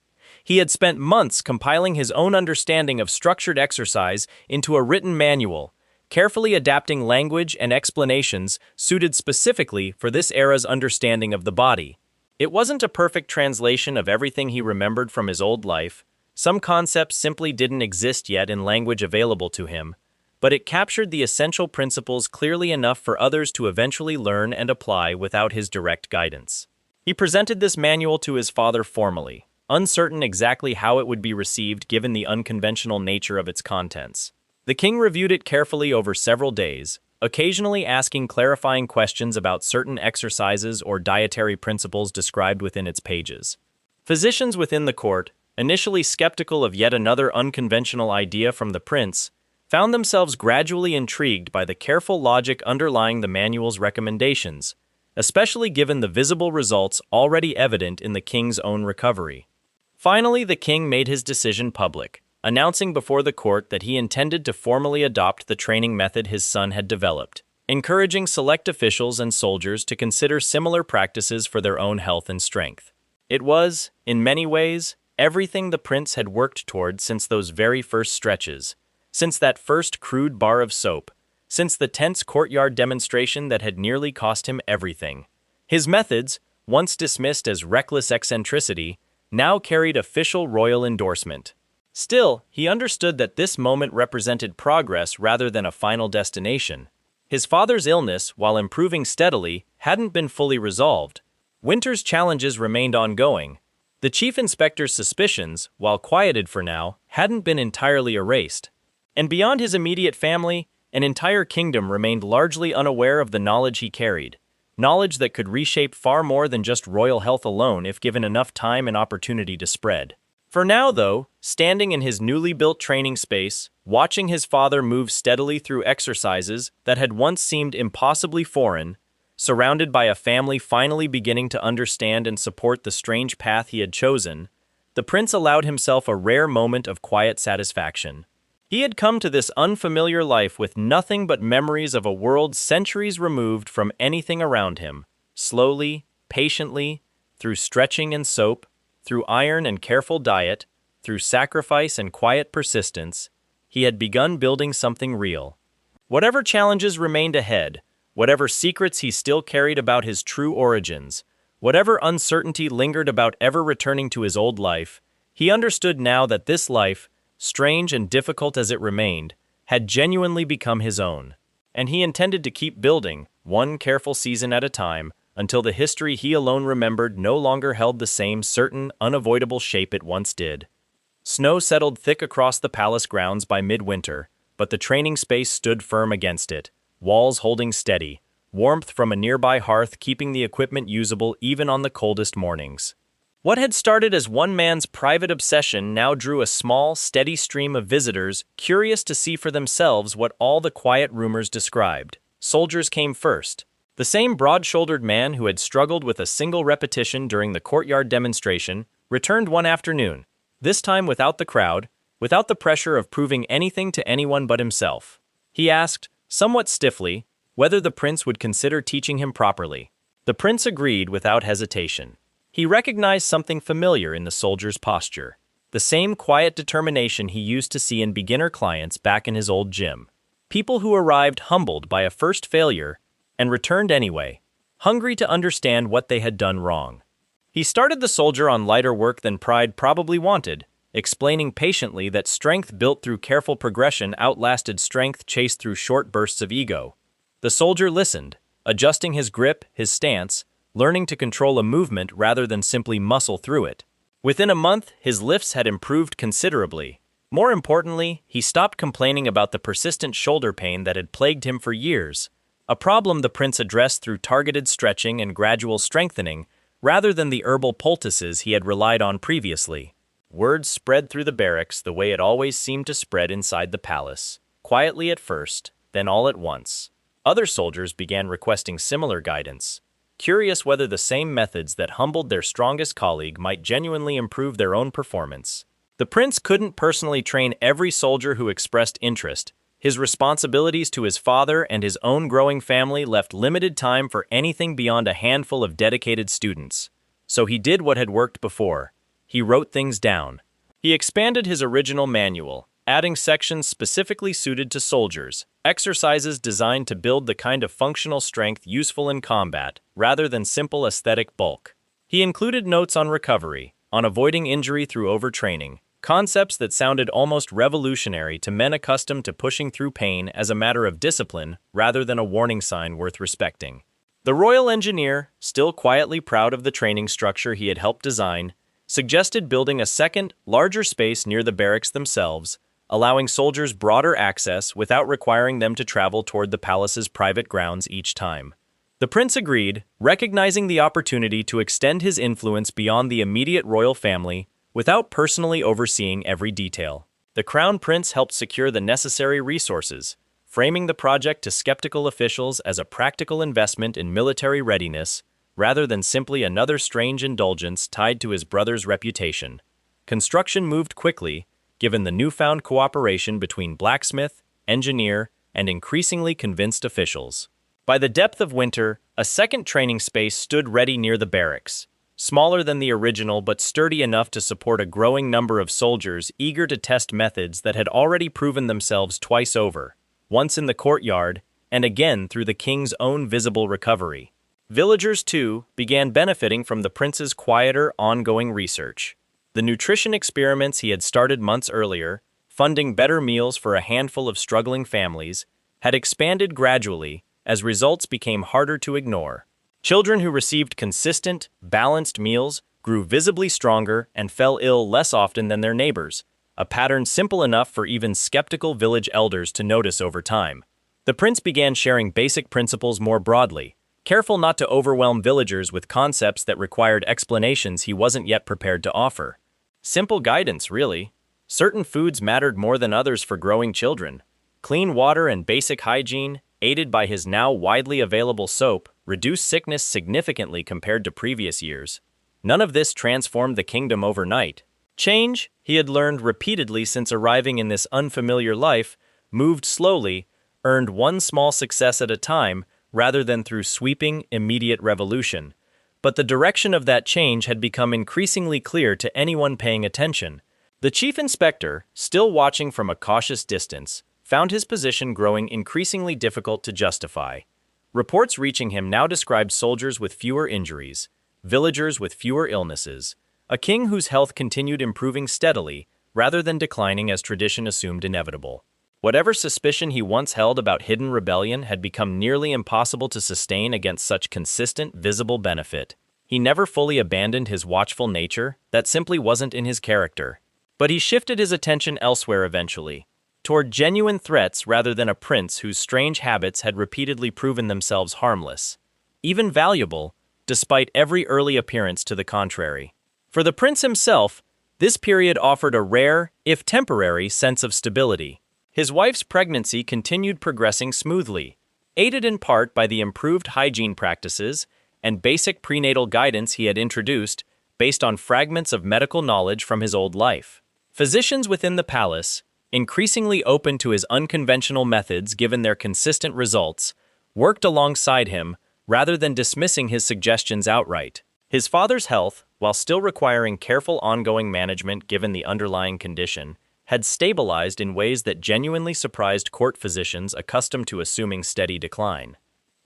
He had spent months compiling his own understanding of structured exercise into a written manual, carefully adapting language and explanations suited specifically for this era's understanding of the body. It wasn't a perfect translation of everything he remembered from his old life. Some concepts simply didn't exist yet in language available to him, but it captured the essential principles clearly enough for others to eventually learn and apply without his direct guidance. He presented this manual to his father formally, uncertain exactly how it would be received given the unconventional nature of its contents. The king reviewed it carefully over several days, occasionally asking clarifying questions about certain exercises or dietary principles described within its pages. Physicians within the court, initially skeptical of yet another unconventional idea from the prince, found themselves gradually intrigued by the careful logic underlying the manual's recommendations, especially given the visible results already evident in the king's own recovery. Finally, the king made his decision public, announcing before the court that he intended to formally adopt the training method his son had developed, encouraging select officials and soldiers to consider similar practices for their own health and strength. It was, in many ways, everything the prince had worked toward since those very first stretches, since that first crude bar of soap, since the tense courtyard demonstration that had nearly cost him everything. His methods, once dismissed as reckless eccentricity, now carried official royal endorsement. Still, he understood that this moment represented progress rather than a final destination. His father's illness, while improving steadily, hadn't been fully resolved. Winter's challenges remained ongoing. The chief inspector's suspicions, while quieted for now, hadn't been entirely erased. And beyond his immediate family, an entire kingdom remained largely unaware of the knowledge he carried. Knowledge that could reshape far more than just royal health alone if given enough time and opportunity to spread. For now, though, standing in his newly built training space, watching his father move steadily through exercises that had once seemed impossibly foreign, surrounded by a family finally beginning to understand and support the strange path he had chosen, the prince allowed himself a rare moment of quiet satisfaction. He had come to this unfamiliar life with nothing but memories of a world centuries removed from anything around him. Slowly, patiently, through stretching and soap, through iron and careful diet, through sacrifice and quiet persistence, he had begun building something real. Whatever challenges remained ahead, whatever secrets he still carried about his true origins, whatever uncertainty lingered about ever returning to his old life, he understood now that this life, strange and difficult as it remained, had genuinely become his own. And he intended to keep building, one careful season at a time, until the history he alone remembered no longer held the same certain, unavoidable shape it once did. Snow settled thick across the palace grounds by midwinter, but the training space stood firm against it, walls holding steady, warmth from a nearby hearth keeping the equipment usable even on the coldest mornings. What had started as one man's private obsession now drew a small, steady stream of visitors curious to see for themselves what all the quiet rumors described. Soldiers came first. The same broad-shouldered man who had struggled with a single repetition during the courtyard demonstration returned one afternoon, this time without the crowd, without the pressure of proving anything to anyone but himself. He asked, somewhat stiffly, whether the prince would consider teaching him properly. The prince agreed without hesitation. He recognized something familiar in the soldier's posture, the same quiet determination he used to see in beginner clients back in his old gym. People who arrived humbled by a first failure and returned anyway, hungry to understand what they had done wrong. He started the soldier on lighter work than pride probably wanted, explaining patiently that strength built through careful progression outlasted strength chased through short bursts of ego. The soldier listened, adjusting his grip, his stance, learning to control a movement rather than simply muscle through it. Within a month, his lifts had improved considerably. More importantly, he stopped complaining about the persistent shoulder pain that had plagued him for years, a problem the prince addressed through targeted stretching and gradual strengthening, rather than the herbal poultices he had relied on previously. Word spread through the barracks the way it always seemed to spread inside the palace, quietly at first, then all at once. Other soldiers began requesting similar guidance, curious whether the same methods that humbled their strongest colleague might genuinely improve their own performance. The prince couldn't personally train every soldier who expressed interest. His responsibilities to his father and his own growing family left limited time for anything beyond a handful of dedicated students. So he did what had worked before. He wrote things down. He expanded his original manual, adding sections specifically suited to soldiers, exercises designed to build the kind of functional strength useful in combat, rather than simple aesthetic bulk. He included notes on recovery, on avoiding injury through overtraining, concepts that sounded almost revolutionary to men accustomed to pushing through pain as a matter of discipline rather than a warning sign worth respecting. The royal engineer, still quietly proud of the training structure he had helped design, suggested building a second, larger space near the barracks themselves, allowing soldiers broader access without requiring them to travel toward the palace's private grounds each time. The prince agreed, recognizing the opportunity to extend his influence beyond the immediate royal family without personally overseeing every detail. The crown prince helped secure the necessary resources, framing the project to skeptical officials as a practical investment in military readiness rather than simply another strange indulgence tied to his brother's reputation. Construction moved quickly, given the newfound cooperation between blacksmith, engineer, and increasingly convinced officials. By the depth of winter, a second training space stood ready near the barracks, smaller than the original but sturdy enough to support a growing number of soldiers eager to test methods that had already proven themselves twice over, once in the courtyard and again through the king's own visible recovery. Villagers, too, began benefiting from the prince's quieter, ongoing research. The nutrition experiments he had started months earlier, funding better meals for a handful of struggling families, had expanded gradually as results became harder to ignore. Children who received consistent, balanced meals grew visibly stronger and fell ill less often than their neighbors, a pattern simple enough for even skeptical village elders to notice over time. The prince began sharing basic principles more broadly, careful not to overwhelm villagers with concepts that required explanations he wasn't yet prepared to offer. Simple guidance, really. Certain foods mattered more than others for growing children. Clean water and basic hygiene, aided by his now widely available soap, reduced sickness significantly compared to previous years. None of this transformed the kingdom overnight. Change, he had learned repeatedly since arriving in this unfamiliar life, moved slowly, earned one small success at a time, rather than through sweeping, immediate revolution. But the direction of that change had become increasingly clear to anyone paying attention. The chief inspector, still watching from a cautious distance, found his position growing increasingly difficult to justify. Reports reaching him now described soldiers with fewer injuries, villagers with fewer illnesses, a king whose health continued improving steadily rather than declining as tradition assumed inevitable. Whatever suspicion he once held about hidden rebellion had become nearly impossible to sustain against such consistent, visible benefit. He never fully abandoned his watchful nature, that simply wasn't in his character. But he shifted his attention elsewhere eventually, toward genuine threats rather than a prince whose strange habits had repeatedly proven themselves harmless, even valuable, despite every early appearance to the contrary. For the prince himself, this period offered a rare, if temporary, sense of stability. His wife's pregnancy continued progressing smoothly, aided in part by the improved hygiene practices and basic prenatal guidance he had introduced based on fragments of medical knowledge from his old life. Physicians within the palace, increasingly open to his unconventional methods given their consistent results, worked alongside him rather than dismissing his suggestions outright. His father's health, while still requiring careful ongoing management given the underlying condition, had stabilized in ways that genuinely surprised court physicians accustomed to assuming steady decline.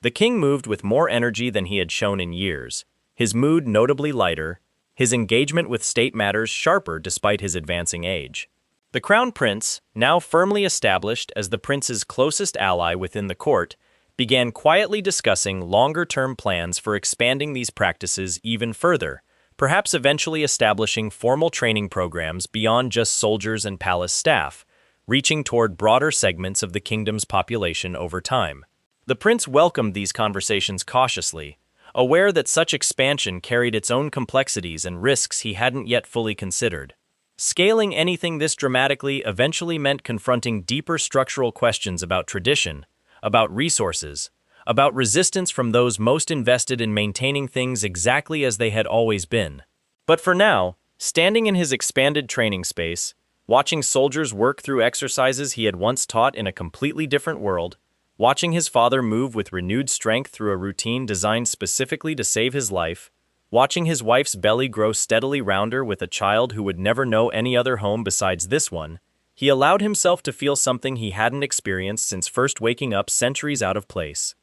The king moved with more energy than he had shown in years, his mood notably lighter, his engagement with state matters sharper despite his advancing age. The crown prince, now firmly established as the prince's closest ally within the court, began quietly discussing longer-term plans for expanding these practices even further, perhaps eventually establishing formal training programs beyond just soldiers and palace staff, reaching toward broader segments of the kingdom's population over time. The prince welcomed these conversations cautiously, aware that such expansion carried its own complexities and risks he hadn't yet fully considered. Scaling anything this dramatically eventually meant confronting deeper structural questions about tradition, about resources, about resistance from those most invested in maintaining things exactly as they had always been. But for now, standing in his expanded training space, watching soldiers work through exercises he had once taught in a completely different world, watching his father move with renewed strength through a routine designed specifically to save his life, watching his wife's belly grow steadily rounder with a child who would never know any other home besides this one, he allowed himself to feel something he hadn't experienced since first waking up centuries out of place.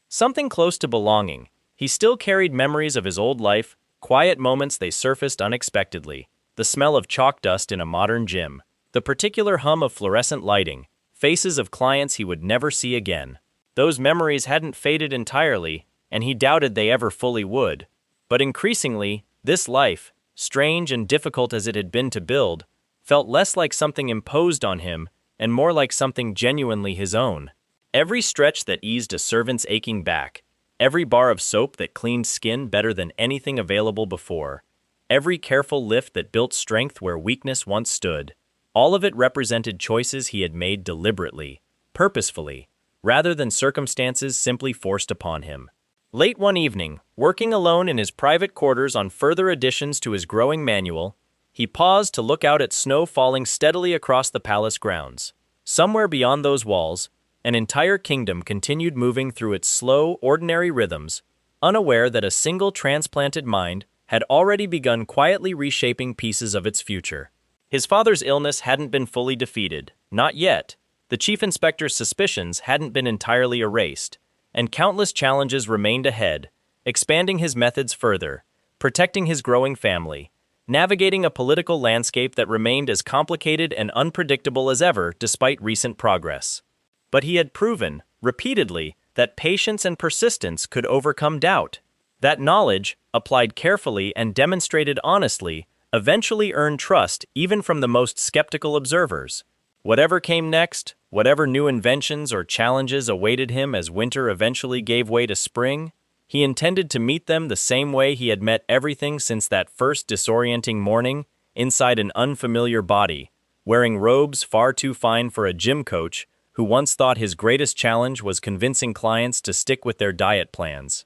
Something close to belonging. He still carried memories of his old life, quiet moments they surfaced unexpectedly, the smell of chalk dust in a modern gym, the particular hum of fluorescent lighting, faces of clients he would never see again. Those memories hadn't faded entirely, and he doubted they ever fully would. But increasingly, this life, strange and difficult as it had been to build, felt less like something imposed on him and more like something genuinely his own. Every stretch that eased a servant's aching back, every bar of soap that cleaned skin better than anything available before, every careful lift that built strength where weakness once stood, all of it represented choices he had made deliberately, purposefully, rather than circumstances simply forced upon him. Late one evening, working alone in his private quarters on further additions to his growing manual, he paused to look out at snow falling steadily across the palace grounds. Somewhere beyond those walls, an entire kingdom continued moving through its slow, ordinary rhythms, unaware that a single transplanted mind had already begun quietly reshaping pieces of its future. His father's illness hadn't been fully defeated, not yet. The chief inspector's suspicions hadn't been entirely erased, and countless challenges remained ahead, expanding his methods further, protecting his growing family, navigating a political landscape that remained as complicated and unpredictable as ever despite recent progress. But he had proven, repeatedly, that patience and persistence could overcome doubt. That knowledge, applied carefully and demonstrated honestly, eventually earned trust even from the most skeptical observers. Whatever came next, whatever new inventions or challenges awaited him as winter eventually gave way to spring, he intended to meet them the same way he had met everything since that first disorienting morning, inside an unfamiliar body, wearing robes far too fine for a gym coach who once thought his greatest challenge was convincing clients to stick with their diet plans.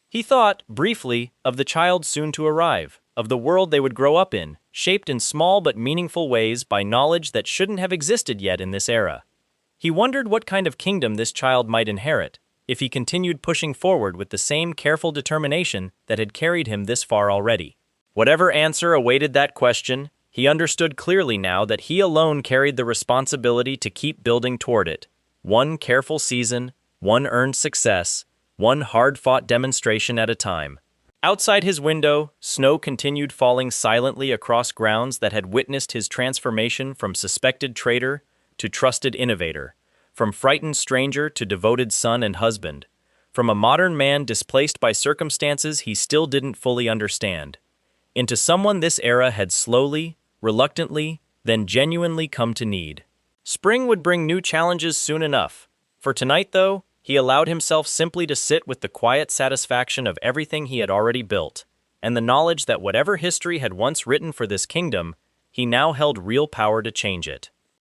He thought, briefly, of the child soon to arrive, of the world they would grow up in, shaped in small but meaningful ways by knowledge that shouldn't have existed yet in this era. He wondered what kind of kingdom this child might inherit, if he continued pushing forward with the same careful determination that had carried him this far already. Whatever answer awaited that question, he understood clearly now that he alone carried the responsibility to keep building toward it. One careful season, one earned success, one hard-fought demonstration at a time. Outside his window, snow continued falling silently across grounds that had witnessed his transformation from suspected traitor to trusted innovator, from frightened stranger to devoted son and husband, from a modern man displaced by circumstances he still didn't fully understand, into someone this era had slowly, reluctantly, then genuinely come to need. Spring would bring new challenges soon enough. For tonight, though, he allowed himself simply to sit with the quiet satisfaction of everything he had already built, and the knowledge that whatever history had once written for this kingdom, he now held real power to change it.